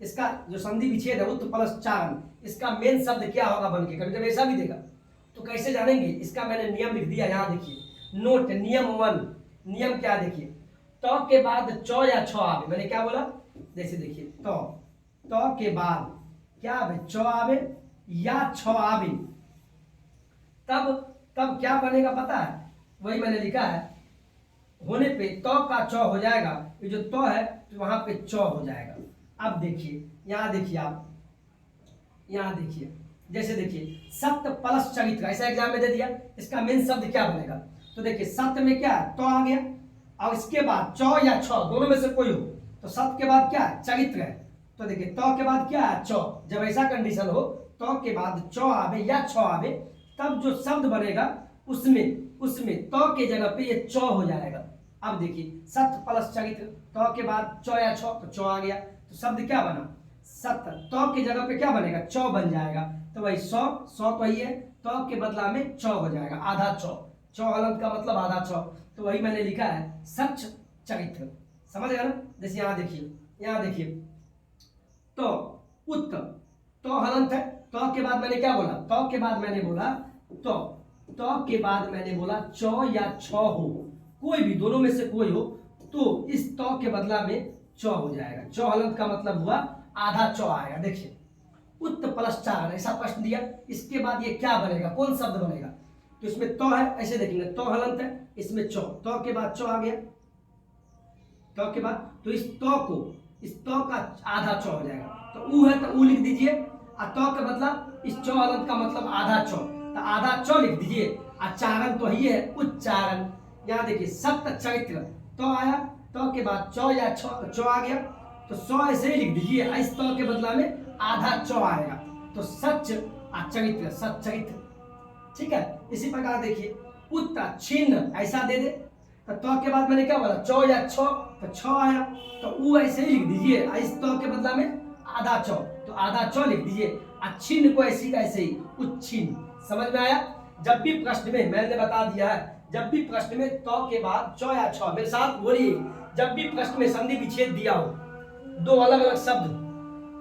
इसका जो संधि विच्छेद है उत प्लस चारण, इसका मेन शब्द क्या होगा बनके, कभी कभी ऐसा भी देगा। तो कैसे जानेंगे, इसका मैंने नियम लिख दिया, यहाँ देखिए नोट, नियम 1। नियम क्या देखिए, तो के बाद चौ या छ आवे, मैंने क्या बोला, जैसे देखिए तो के बाद क्या आवे, चौ आवे या छ आवे, तब क्या बनेगा पता है, वही मैंने लिखा है, होने पे तो का चौ हो जाएगा, ये जो तो है तो वहां पे चौ हो जाएगा। अब देखिए, यहाँ देखिए आप, यहाँ देखिए, जैसे देखिए सत्य प्लस चरित्र, ऐसा एग्जाम में दे दिया, इसका मेन शब्द क्या बनेगा, तो देखिए सत्य में क्या है, तो आ गया, और इसके बाद चौ या छ दोनों में से कोई हो, तो सत्य के बाद क्या है, चरित्र है, तो देखिए तो के बाद क्या है, चौ। जब ऐसा कंडीशन हो, तो के बाद चौ आवे या छ आवे, तब जो शब्द बनेगा उसमें तो के जगह पे ये चौ हो जाएगा। अब देखिए सत्य प्लस चरित्र, तो के बाद चौ या छ, तो चौ आ गया, तो शब्द क्या बना, सत्य, तो की जगह पे क्या बनेगा, चौ बन जाएगा, तो वही 100 तो ही है, तो के बदला में चौ हो जाएगा, आधा चौ, चौ हलंत का मतलब आधा चौ, तो वही मैंने लिखा है सच चरित्र, समझ गया ना। जैसे यहाँ देखिए तो उत्त, तो हलंत है, तो के बाद मैंने क्या बोला, तो के बाद मैंने बोला तो के बाद मैंने बोला चौ या छ हो, कोई भी दोनों में से कोई हो, तो इस तो के बदला में चौ हो जाएगा। चौ हलंत का मतलब हुआ आधा चौ आएगा। देखिए उत्त प्लस चार, ऐसा प्रश्न दिया, इसके बाद ये क्या बनेगा, कौन शब्द बनेगा, तो इसमें तो है, ऐसे देखेंगे तो हलंत है, इसमें चौ, तो के बाद चौ आ गया, तो के बाद, तो इस तो का आधा चौ हो जाएगा, तो ऊ है तो ऊ लिख दीजिए, और तो का मतलब इस चौ हलंत का मतलब आधा चौ, तो आधा चौ लिख दीजिए, और चारण तो ही है उच्चारण। यहाँ देखिए सत्य चरित्र, तो आया, तो के बाद चौ या चौ आ गया, तो 100 ऐसे ही लिख दीजिए, इस तो के बदला में आधा चौ आएगा, तो सच चरित्र, सच्चरित्र, ठीक है। इसी प्रकार देखिए उत्तर छिन्न, ऐसा दे दे, तो के बाद मैंने क्या बोला, चौ या छ, तो छ आया, तो ऊ ऐसे ही लिख दीजिए, इस तो के बदला में आधा चौ, तो आधा चौ लिख दीजिए, छिन्न को ऐसी का ऐसे ही उच्छिन्न। समझ में आया। जब भी प्रश्न में, मैंने बता दिया है, जब भी प्रश्न में तो के बाद चौ या छ, मेरे साथ बोलिए, जब भी प्रश्न में संधि विच्छेद दिया हो, दो अलग अलग शब्द,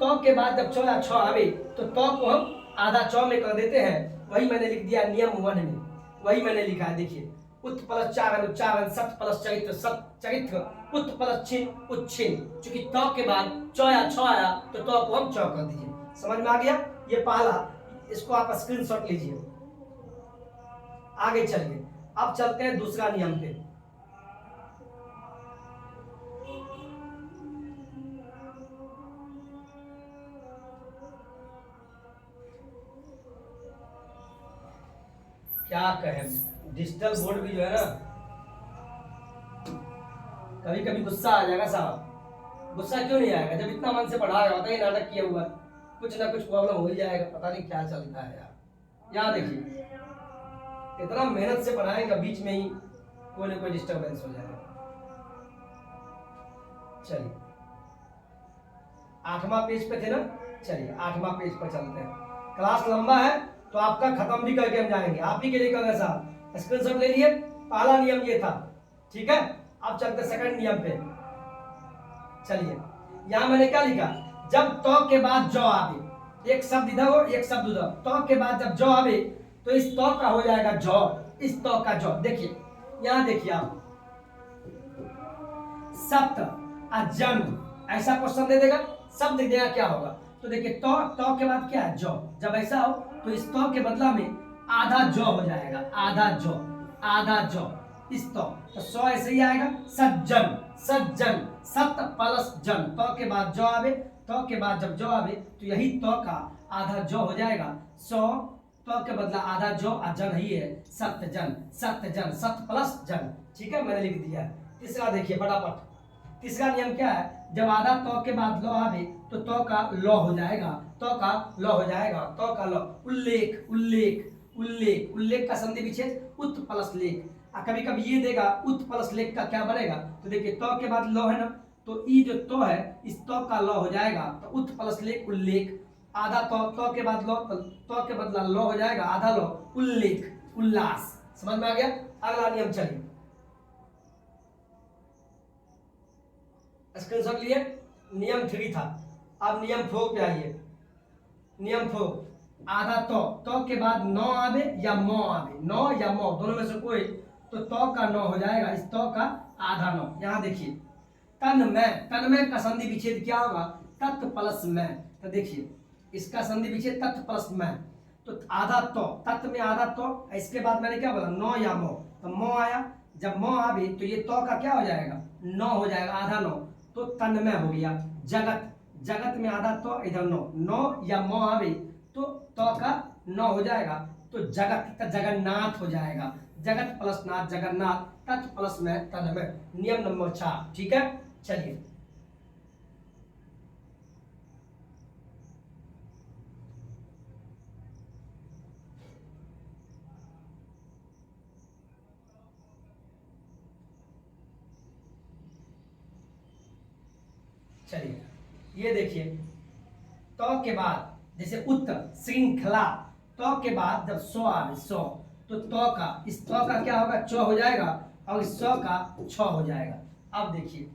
तो के बाद जब चौ या छ आवे, तो को हम आधा चौ में कर देते हैं, वही मैंने लिख दिया नियम 1 में, वही मैंने लिखा है। देखिए उत्त प्लस चारण उच्चारण, सत प्लस चरित्र सत चरित्र, उत्त प्लस छिन्न उच्छिन्न, चूंकि तो के बाद चौ या छ आया, तो को हम चौ कर दीजिए। समझ में आ गया, ये पहला, इसको आप स्क्रीनशॉट लीजिए। आगे चलिए, अब चलते हैं दूसरा नियम पे। क्या कहें, डिजिटल बोर्ड भी जो है ना, कभी कभी गुस्सा आ जाएगा साहब। गुस्सा क्यों नहीं आएगा, जब इतना मन से पढ़ा रहा होता है, नाटक किया हुआ, कुछ ना कुछ प्रॉब्लम हो ही जाएगा, पता नहीं क्या चलता है यार। यहाँ देखिए इतना मेहनत से पढ़ाएगा, बीच में ही कोई ना कोई डिस्टर्बेंस हो जाएगा। चलिए 8वां पेज पे थे ना, चलिए 8वां पेज पर चलते हैं। क्लास लंबा है तो आपका खत्म भी करके हम जाएंगे, आप ही के लिए करेंगे साहब। स्क्रीनशॉट ले लिए, पहला नियम ये था, ठीक है। अब चलते सेकंड नियम पे। चलिए यहां मैंने क्या लिखा, जब तो के बाद जो आवे, एक शब्द इधर हो एक शब्द उधर, तो के बाद जब जो आवे, तो इस तो का हो जाएगा जो, इस तो का जो। देखिए यहां देखिए आप, सप्त जन्म, ऐसा क्वेश्चन दे देगा, शब्द देगा क्या होगा, तो देखिए तो के बाद क्या है, जो। जब ऐसा हो तो इस तो के बदला में आधा जौ हो जाएगा, आधा जौ, आधा जौ, इस तो सौ ऐसे ही आएगा। सज्जन, सज्जन, सत प्लस जन, तो के बाद जौ आवे, तो के बाद जब जौ आवे तो यही तो का आधा जौ हो जाएगा। सौ तो के बदला आधा जौ, और जन ही है सत जन, सत जन, सत प्लस जन। ठीक है, मैंने लिख दिया है। तीसरा देखिए फटाफट, तीसरा नियम क्या है, जब आधा तो के बाद लो आवे तो का लो हो जाएगा, तो का लो हो जाएगा, तो का लो। उल्लेख, उल्लेख, उल्लेख, उल्लेख का संधि विच्छेद उत प्लस लेख। कभी कभी ये देगा उत प्लस लेख का क्या बनेगा, तो देखिए तो के बाद लो है ना, तो ई जो तो है इस तो का लो हो जाएगा, तो उत प्लस लेख उल्लेख। आधा तो के बाद लो, तो के बदला लो हो जाएगा, आधा लो, उल्लेख, उल्लास। समझ में आ गया। अगला नियम चलिए, स्क्रीनशॉट लिए। नियम 3 था, अब नियम 4 पे आइए। नियम 4, आधा तो के बाद नौ आवे या मो आवे, नौ या मो दोनों में से कोई, तो का नौ हो जाएगा, इस तो का आधा नौ। यहां देखिए तन में का संधि विच्छेद क्या होगा, तत् प्लस में। तो देखिए इसका संधि विच्छेद तत् प्लस में, तो आधा तो, तत् में आधा तो, इसके बाद मैंने क्या बोला, नौ या मो, तो मो आया, जब मो आवे तो ये तो का क्या हो जाएगा, नौ हो जाएगा, आधा नौ, तो तन्मय हो गया। जगत, जगत में आधा तो, इधर नौ, नौ या मो आवे तो का नौ हो जाएगा, तो जगत का जगन्नाथ हो जाएगा, जगत प्लस नाथ जगन्नाथ, तत् प्लस में तन्मय। नियम नंबर 4। ठीक है, चलिए चलिए ये देखिए, तो के बाद जैसे उत्तर श्रृंखला, तो के बाद जब सौ आवे, सौ, तो का इस तो का क्या होगा, चौ हो जाएगा, और इस सौ का छ हो जाएगा। अब देखिए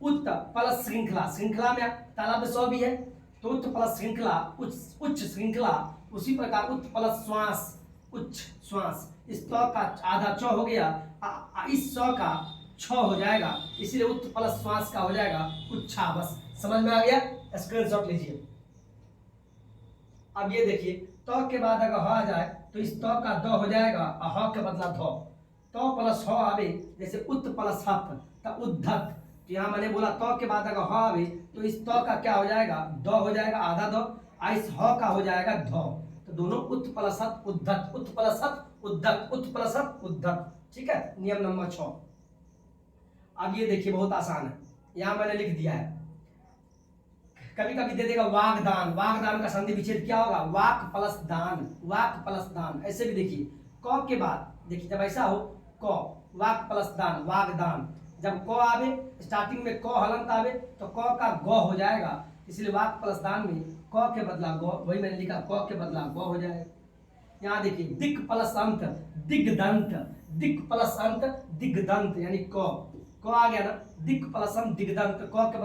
उत्तर प्लस श्रृंखला, श्रृंखला में तालाब में 100 भी है, तो उत्तर प्लस श्रृंखला, उच्च श्रृंखला, उसी प्रकार उत्तर प्लस श्वास, उच्च श्वास, इस तो का आधा चौ हो गया, इस सौ का छ हो जाएगा, इसीलिए उत्तर प्लस श्वास का हो जाएगा उच्छा। बस समझ में आ गया, स्क्रीनशॉट लीजिए। अब ये देखिए तो के बाद अगर ह आ जाए तो इस तो का द हो जाएगा, और ह के बदला ध, तो प्लस ह आवे, जैसे उत प्लस हत, तो उद्धत। तो यहाँ मैंने बोला तो के बाद अगर ह आवे तो इस तो का क्या हो जाएगा, द हो जाएगा, आधा द, इस ह का हो जाएगा ध, तो दोनों उत प्लस हत उद्धत, उत प्लस हत उद्धत, उत प्लस हत उद्धत। ठीक है, नियम नंबर 6। अब ये देखिए बहुत आसान है, यहाँ मैंने लिख दिया है। कभी कभी दे देगा वागदान, वागदान का संधि विच्छेद क्या होगा, वाक प्लस दान, वाक प्लस दान। ऐसे भी देखिए क के बाद, देखिए जब ऐसा हो क, वाक प्लस दान, वागदान, जब क आवे स्टार्टिंग में क हलंत आवे तो क का ग हो जाएगा, इसलिए वाक प्लस दान में क के बदला ग, वही मैंने लिखा क के बदला ग हो जाएगा। यहाँ देखिए दिक प्लस अंत दिग्दंत, दिक प्लस अंत दिग्दंत, यानी क आ गया ना, दिक प्लस अंत दिग्दंत, क के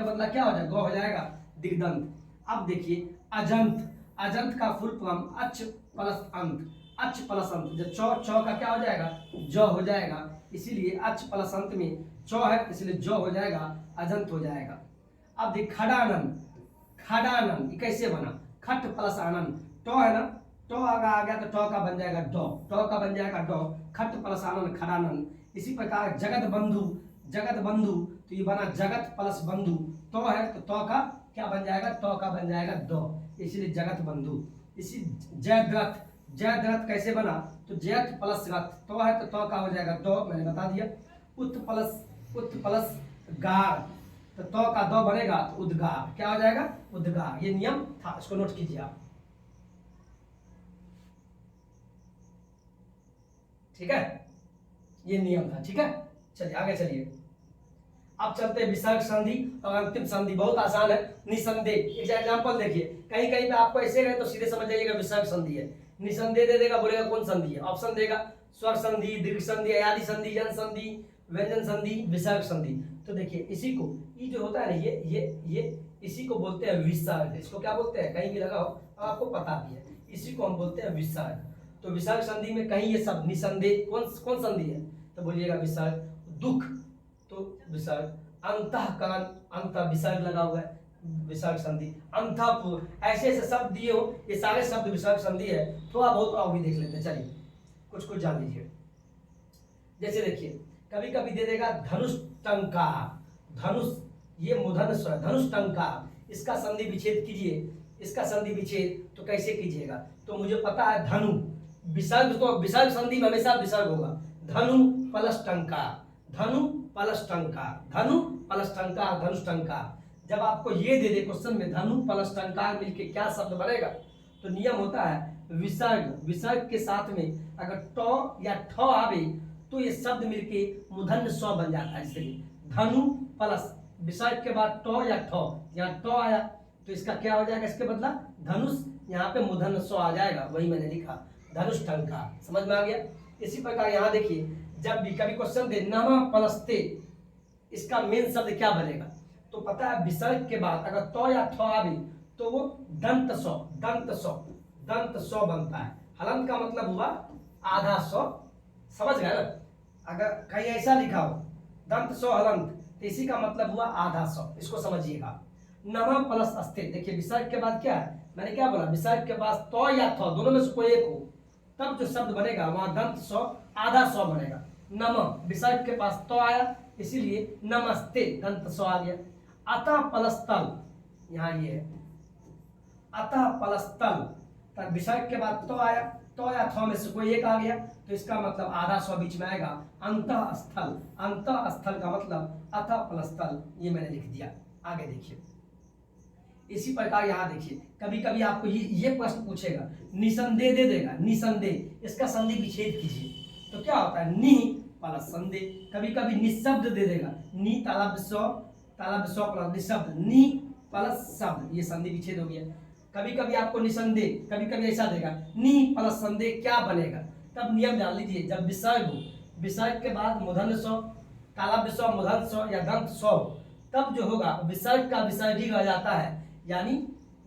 बदला क्या हो जाएगा, ग हो जाएगा, दिग्दंत। अब देखिए अजंत, अजंत का फुल फॉर्म अच प्लस अंत, अच प्लस अंत, जब चौ का क्या हो जाएगा, ज हो जाएगा, इसीलिए अच प्लस अंत में चौ है, इसलिए ज हो जाएगा, अजंत हो जाएगा। अब देख खडानंद, खडानंद ये कैसे बना, खट प्लस आनंद, टो है ना, टो आ गया तो टो का बन जाएगा डो, टो का बन जाएगा डो, खट प्लस आनंद खडानंद। इसी प्रकार जगत बंधु, जगत बंधु, तो ये बना जगत प्लस बंधु, तो है तो का क्या बन जाएगा, तो का बन जाएगा दो, इसलिए जगत बंधु। इसी जयद्रथ, जयद्रथ कैसे बना, तो जयत प्लस रथ, तो है तो का हो जाएगा दो, मैंने बता दिया। उत प्लस गार, तो का दो बनेगा तो उद्गार, क्या हो जाएगा, उद्गार। ये नियम था, इसको नोट कीजिए आप। ठीक है, ये नियम था। ठीक है, चलिए आगे चलिए। अब चलते हैं विसर्ग संधि और अंतिम संधि, बहुत आसान है। निसंदेह, एक एग्जांपल देखिए, कहीं कहीं पे आपको ऐसे गए तो सीधे समझ जाइएगा विसर्ग संधि है। निसंदेह दे देगा, बोलेगा कौन संधि है, ऑप्शन देगा स्वर संधि, दीर्घ संधि, अयादि संधि, जन संधि, व्यंजन संधि, विसर्ग संधि। तो देखिए इसी को, ये जो होता है ना, ये इसी को बोलते हैं विसर्ग। इसको क्या बोलते हैं, कहीं भी लगा हो आपको पता भी है, इसी को हम बोलते हैं विसर्ग। तो विसर्ग संधि में कहीं ये सब निसंदेह कौन संधि है, तो बोलिएगा विसर्ग। दुख तो विसर्ग, अंतःकरण अंत विसर्ग लगा हुआ है, विसर्ग संधि, अंतःपुर, ऐसे ऐसे शब्द दिए हो, ये सारे शब्द विसर्ग संधि है। थोड़ा बहुत और भी देख लेते हैं, चलिए कुछ कुछ जान लीजिए। जैसे देखिए कभी कभी दे देगा धनुष टंका, धनुष ये मूर्धन्य स्वर, धनुष टंका, इसका संधि विच्छेद कीजिए, इसका संधि विच्छेद तो कैसे कीजिएगा, तो मुझे पता है धनु, विसर्ग तो विसर्ग संधि में हमेशा विसर्ग होगा, धनु प्लस टंका, धनु प्लस टंका, धनु प्लस टंका, धनुष टंका। जब आपको ये दे दे क्वेश्चन में धनु प्लस टंका मिलके क्या शब्द बनेगा, तो नियम होता है विसर्ग, विसर्ग के साथ में अगर ट या ठ आवे तो ये शब्द मिलके मूर्धन्य स्व बन जाता है। इसलिए धनु प्लस विसर्ग के बाद ट या ठ, यहाँ ट आया तो इसका क्या हो जाएगा, इसके बदला धनुष, यहाँ पे मूर्धन्य स्व आ जाएगा, वही मैंने लिखा धनुष टंका। समझ में आ गया। इसी प्रकार यहाँ देखिए जब भी कभी क्वेश्चन दे नमः प्लस्ते, इसका मेन शब्द क्या बनेगा, तो पता है विसर्ग के बाद अगर ट या ठ आवे तो वो दंत स्व, दंत स्व, दंत स्व बनता है। हलंत का मतलब हुआ आधा स्व, समझ गए ना। अगर कहीं ऐसा लिखा हो दंत स्व हलंत तो इसी का मतलब हुआ आधा स्व, इसको समझिएगा। नमः प्लस अस्ते, देखिए विसर्ग के बाद क्या है, मैंने क्या बोला, विसर्ग के बाद ट या थ दोनों में से कोई एक हो तब जो शब्द बनेगा वहां दंत स्व आधा स्व बनेगा। नमः विसर्ग के पास तो आया इसीलिए नमस्ते दंत स्व आ गया। अतः प्लस तल, यहाँ ये है अतः प्लस तल, तब विसर्ग के बाद तो आया, तो या थ में से कोई एक आ गया तो इसका मतलब आधा स्व बीच में आएगा। अंतः स्थल, अंतः स्थल का मतलब अतः प्लस तल, ये मैंने लिख दिया। आगे देखिए इसी प्रकार यहाँ देखिए कभी कभी आपको ये प्रश्न पूछेगा, निसंदेह दे देगा, निसंदेह, इसका संधि विच्छेद कीजिए तो क्या होता है, नि प्लस संदेह। कभी कभी निशब्द दे देगा, नी तालब स्व प्लस निशब्द, नी प्लस शब्द, ये संधि विच्छेद हो गया। कभी कभी आपको निसंदेह, कभी कभी ऐसा देगा नी प्लस संदेह, क्या बनेगा, तब नियम जान लीजिए। जब विसर्ग हो, विसर्ग के बाद मूर्धन्य स्व, तालब स्व, मूर्धन्य स्व या दंत स्व, तब जो होगा विसर्ग का विसर्ग ही रह जाता है। यानी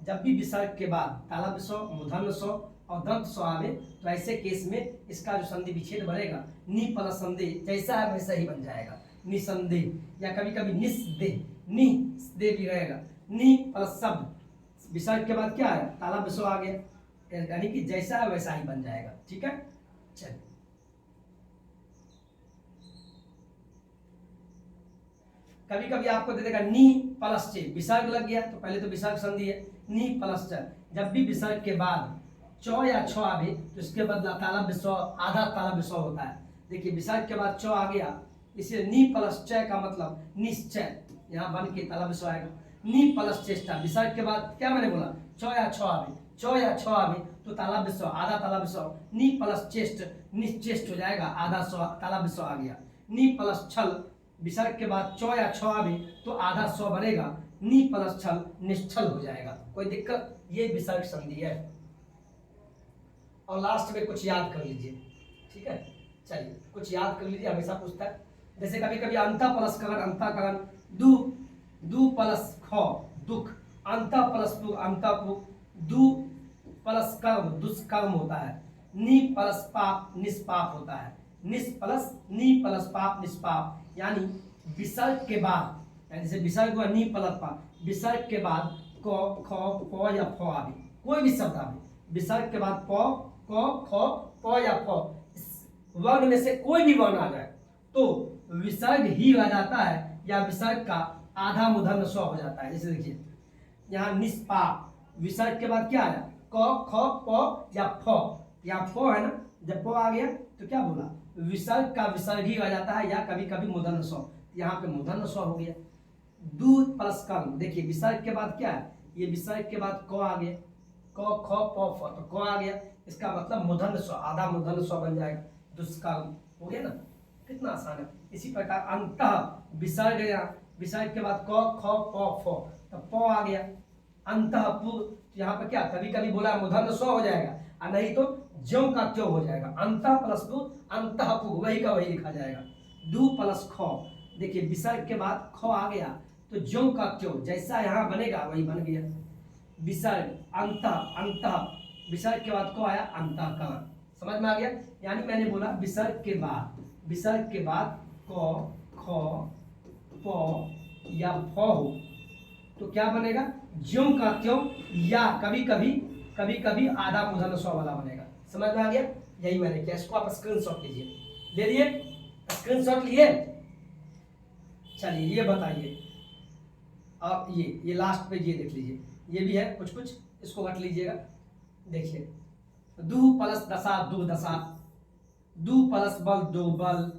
जब भी विसर्ग के बाद तालब स्व, मूर्धन्य स्व और दंत स्व आवे तो ऐसे केस में इसका जो संधि विच्छेद बनेगा नी प्लस संदेह, जैसा है वैसा ही बन जाएगा, निसंदेह। या कभी कभी निस्देह, नी दे भी रहेगा, नी प्लस शब्द, विसर्ग के बाद क्या आया, तालब स्व आ गया, यानी कि जैसा है वैसा ही बन जाएगा। ठीक है, चलिए कभी कभी आपको दे देगा नी प्लस चे, विसर्ग लग गया तो पहले तो विसर्ग संधि है, नी प्लस च। जब भी विसर्ग के बाद च या छ आवे तो इसके बदला तालब स्व, आधा तालब स्व होता है। देखिए विसर्ग के बाद च आ गया इसलिए नी प्लस च का मतलब निश्चय, यहाँ बन के तालब स्व आएगा। नी प्लस चेष्टा, विसर्ग के बाद क्या मैंने बोला, च या छ आवे, च या छ आवे तो तालब स्व, आधा तालब स्व, नी प्लस चेष्ट, निश्चेष्ट हो जाएगा, आधा स्व तालब स्व आ गया। नी प्लस छल, विसर्ग के बाद च या छ आवे तो आधा स्व बनेगा, नी प्लस छल निश्चल हो जाएगा। कोई दिक्कत, ये विसर्ग संधि है। और लास्ट में कुछ याद कर लीजिए, ठीक है, चलिए कुछ याद कर लीजिए, हमेशा पूछता है। जैसे कभी कभी अंता प्लस करण, अंताकरण, दु, दु प्लस ख दुख, अंता प्लस पु, अंता पु, दु प्लस कर्म दुष्कर्म होता है, नी प्लस पाप निष्पाप होता है, निस प्लस नी प्लस पाप निष्पाप। यानी विसर्ग के बाद, जैसे विसर्ग हुआ नी प्लस पाप, विसर्ग के बाद क ख प या फ आवे, कोई भी शब्द आवे, विसर्ग के बाद प क ख प या फ, वर्ण में से कोई भी वर्ण आ जाए तो विसर्ग ही आ जाता है या विसर्ग का आधा मूर्धन्य स्व हो जाता है। जैसे देखिए यहाँ निष्पाप, विसर्ग के बाद क्या आया, क ख प या फ, यहाँ फ है ना, जब प आ गया तो क्या बोला, विसर्ग का विसर्ग ही आ जाता है या कभी कभी मूर्धन्य स्व, यहाँ पे मूर्धन्य स्व हो गया। दूध प्लस कर्म, देखिए विसर्ग के बाद क्या है, ये विसर्ग के बाद क आ गया, क ख प फ, तो क आ गया, इसका मतलब मूर्धन्य स्व, आधा मूर्धन्य स्व बन जाएगा, दुष्कर्म हो गया ना, कितना आसान है। इसी प्रकार अंतः, विसर्ग गया, विसर्ग के बाद क ख प फ, तो प आ गया, अंतः पुर, तो यहाँ पे क्या कभी कभी बोला मूर्धन्य स्व हो जाएगा और नहीं तो ज्यों का त्यों हो जाएगा, अंतः प्लस पुर, अंतः पुर, वही का वही लिखा जाएगा। दू प्लस ख, देखिए विसर्ग के बाद ख आ गया तो ज्यों का त्यों, जैसा यहाँ बनेगा वही बन गया। विसर्ग अंतः, अंतः, विसर्ग के बाद क आया, अंतःकरण, समझ में आ गया। यानी मैंने बोला विसर्ग के बाद, विसर्ग के बाद क ख प या फ हो तो तो क्या बनेगा, ज्यों का त्यों, या कभी कभी आधा मूर्धन्य स्व वाला बनेगा। समझ में आ गया? यही मैंने किया। इसको आप स्क्रीनशॉट लीजिए, ले लिए, स्क्रीनशॉट लिए। चलिए ये बताइए आप, ये लास्ट पे ये देख लीजिए, ये भी है कुछ, इसको घट लीजिएगा। देखिए, दु प्लस दशा दुर्दशा, दु प्लस बल दुर्बल,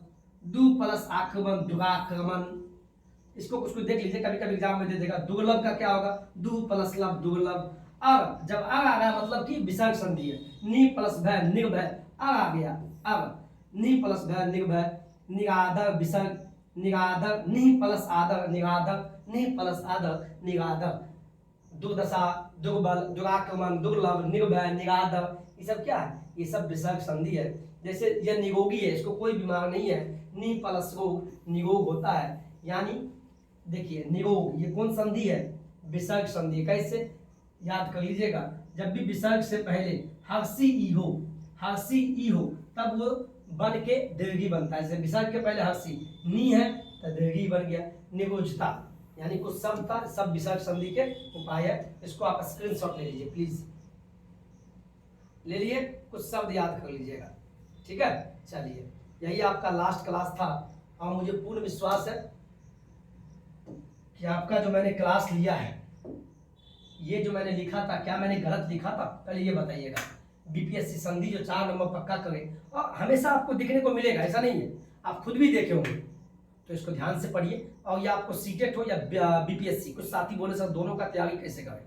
दु प्लस आक्रमण दुराक्रमण। इसको कुछ देख लीजिए, कभी कभी एग्जाम में दे देगा। दुर्लभ का क्या होगा, दु प्लस लब दुर्लभ। अब जब आ गया मतलब कि विसर्ग संधि है, नी प्लस भय निर्भय, आ गया। अब नी प्लस भय निर्भय, निराधर विसर्ग, निराधर, नी प्लस आदर निराधर, नी प्लस आदर निराधर, दुर्दशा दुर्बल दुराक्रमण दुर्लभ निर्भय निराधर, ये सब क्या है, ये सब विसर्ग संधि है। जैसे यह निरोगी है, इसको कोई बीमार नहीं है, नी प्लस रोग निरोग होता है। यानी देखिए निरोग ये कौन संधि है, विसर्ग संधि। कैसे याद कर लीजिएगा, जब भी विसर्ग से पहले हर्षी ई हो, हर्षी ई हो, तब वो बन के दीर्घी बनता है। जैसे विसर्ग के पहले हर्षी नी है तो दीर्घी बन गया। निरोजता यानी कुछ शब्द था, सब विसर्ग संधि के उपाय है। इसको आप स्क्रीनशॉट ले लीजिए प्लीज, ले लिए, कुछ शब्द याद कर लीजिएगा, ठीक है। चलिए, यही आपका लास्ट क्लास था और मुझे पूर्ण विश्वास है कि आपका जो मैंने क्लास लिया है, ये जो मैंने लिखा था, क्या मैंने गलत लिखा था पहले ये बताइएगा। बीपीएससी संधि जो 4 नंबर पक्का करें, और हमेशा आपको दिखने को मिलेगा, ऐसा नहीं है, आप खुद भी देखे होंगे, तो इसको ध्यान से पढ़िए। और ये आपको सीटेट हो या बीपीएससी, कुछ साथी बोले सर दोनों का तैयारी कैसे करें,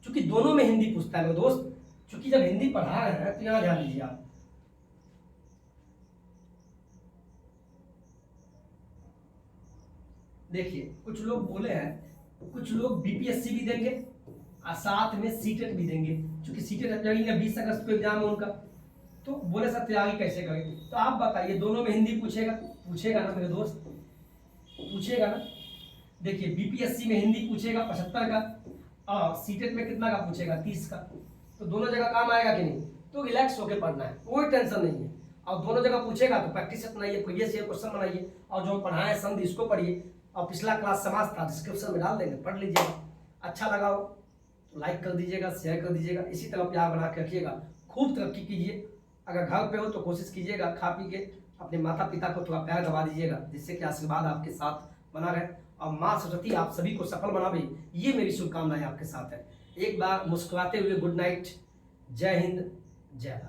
क्योंकि दोनों में हिंदी पूछता है मेरे दोस्त। क्योंकि जब हिंदी पढ़ा रहे हैं तो यहाँ ध्यान दीजिए आप, देखिए कुछ लोग बोले हैं, कुछ लोग बीपीएससी भी देंगे और साथ में सीटेट भी देंगे, क्योंकि सीटेट 20 अगस्त को एग्जाम है उनका। तो बोले सर तैयारी कैसे करें, तो आप बताइए, दोनों में हिंदी पूछेगा ना मेरे दोस्त, पूछेगा ना। देखिए बीपीएससी में हिंदी पूछेगा 75 का, और सीटेट में कितना का पूछेगा, 30 का। तो दोनों जगह काम आएगा कि नहीं, तो रिलैक्स होकर पढ़ना है, कोई टेंशन नहीं है। और दोनों जगह पूछेगा तो प्रैक्टिस बनाइए, प्रीवियस ईयर क्वेश्चन बनाइए, और जो पढ़ाए संधि इसको पढ़िए। और पिछला क्लास समाज था, डिस्क्रिप्शन में डाल देंगे, पढ़ लीजिएगा। अच्छा लगा हो तो लाइक कर दीजिएगा, शेयर कर दीजिएगा। इसी तरह प्यार बना के रखिएगा, खूब तरक्की कीजिए। अगर घर पे हो तो कोशिश कीजिएगा खा पी के अपने माता पिता को थोड़ा प्यार दबा दीजिएगा, जिससे कि आशीर्वाद आपके साथ बना रहे और माँ सरस्वती आप सभी को सफल बनावे, ये मेरी शुभकामनाएं आपके साथ है। एक बार मुस्कुराते हुए गुड नाइट, जय हिंद, जय भारत।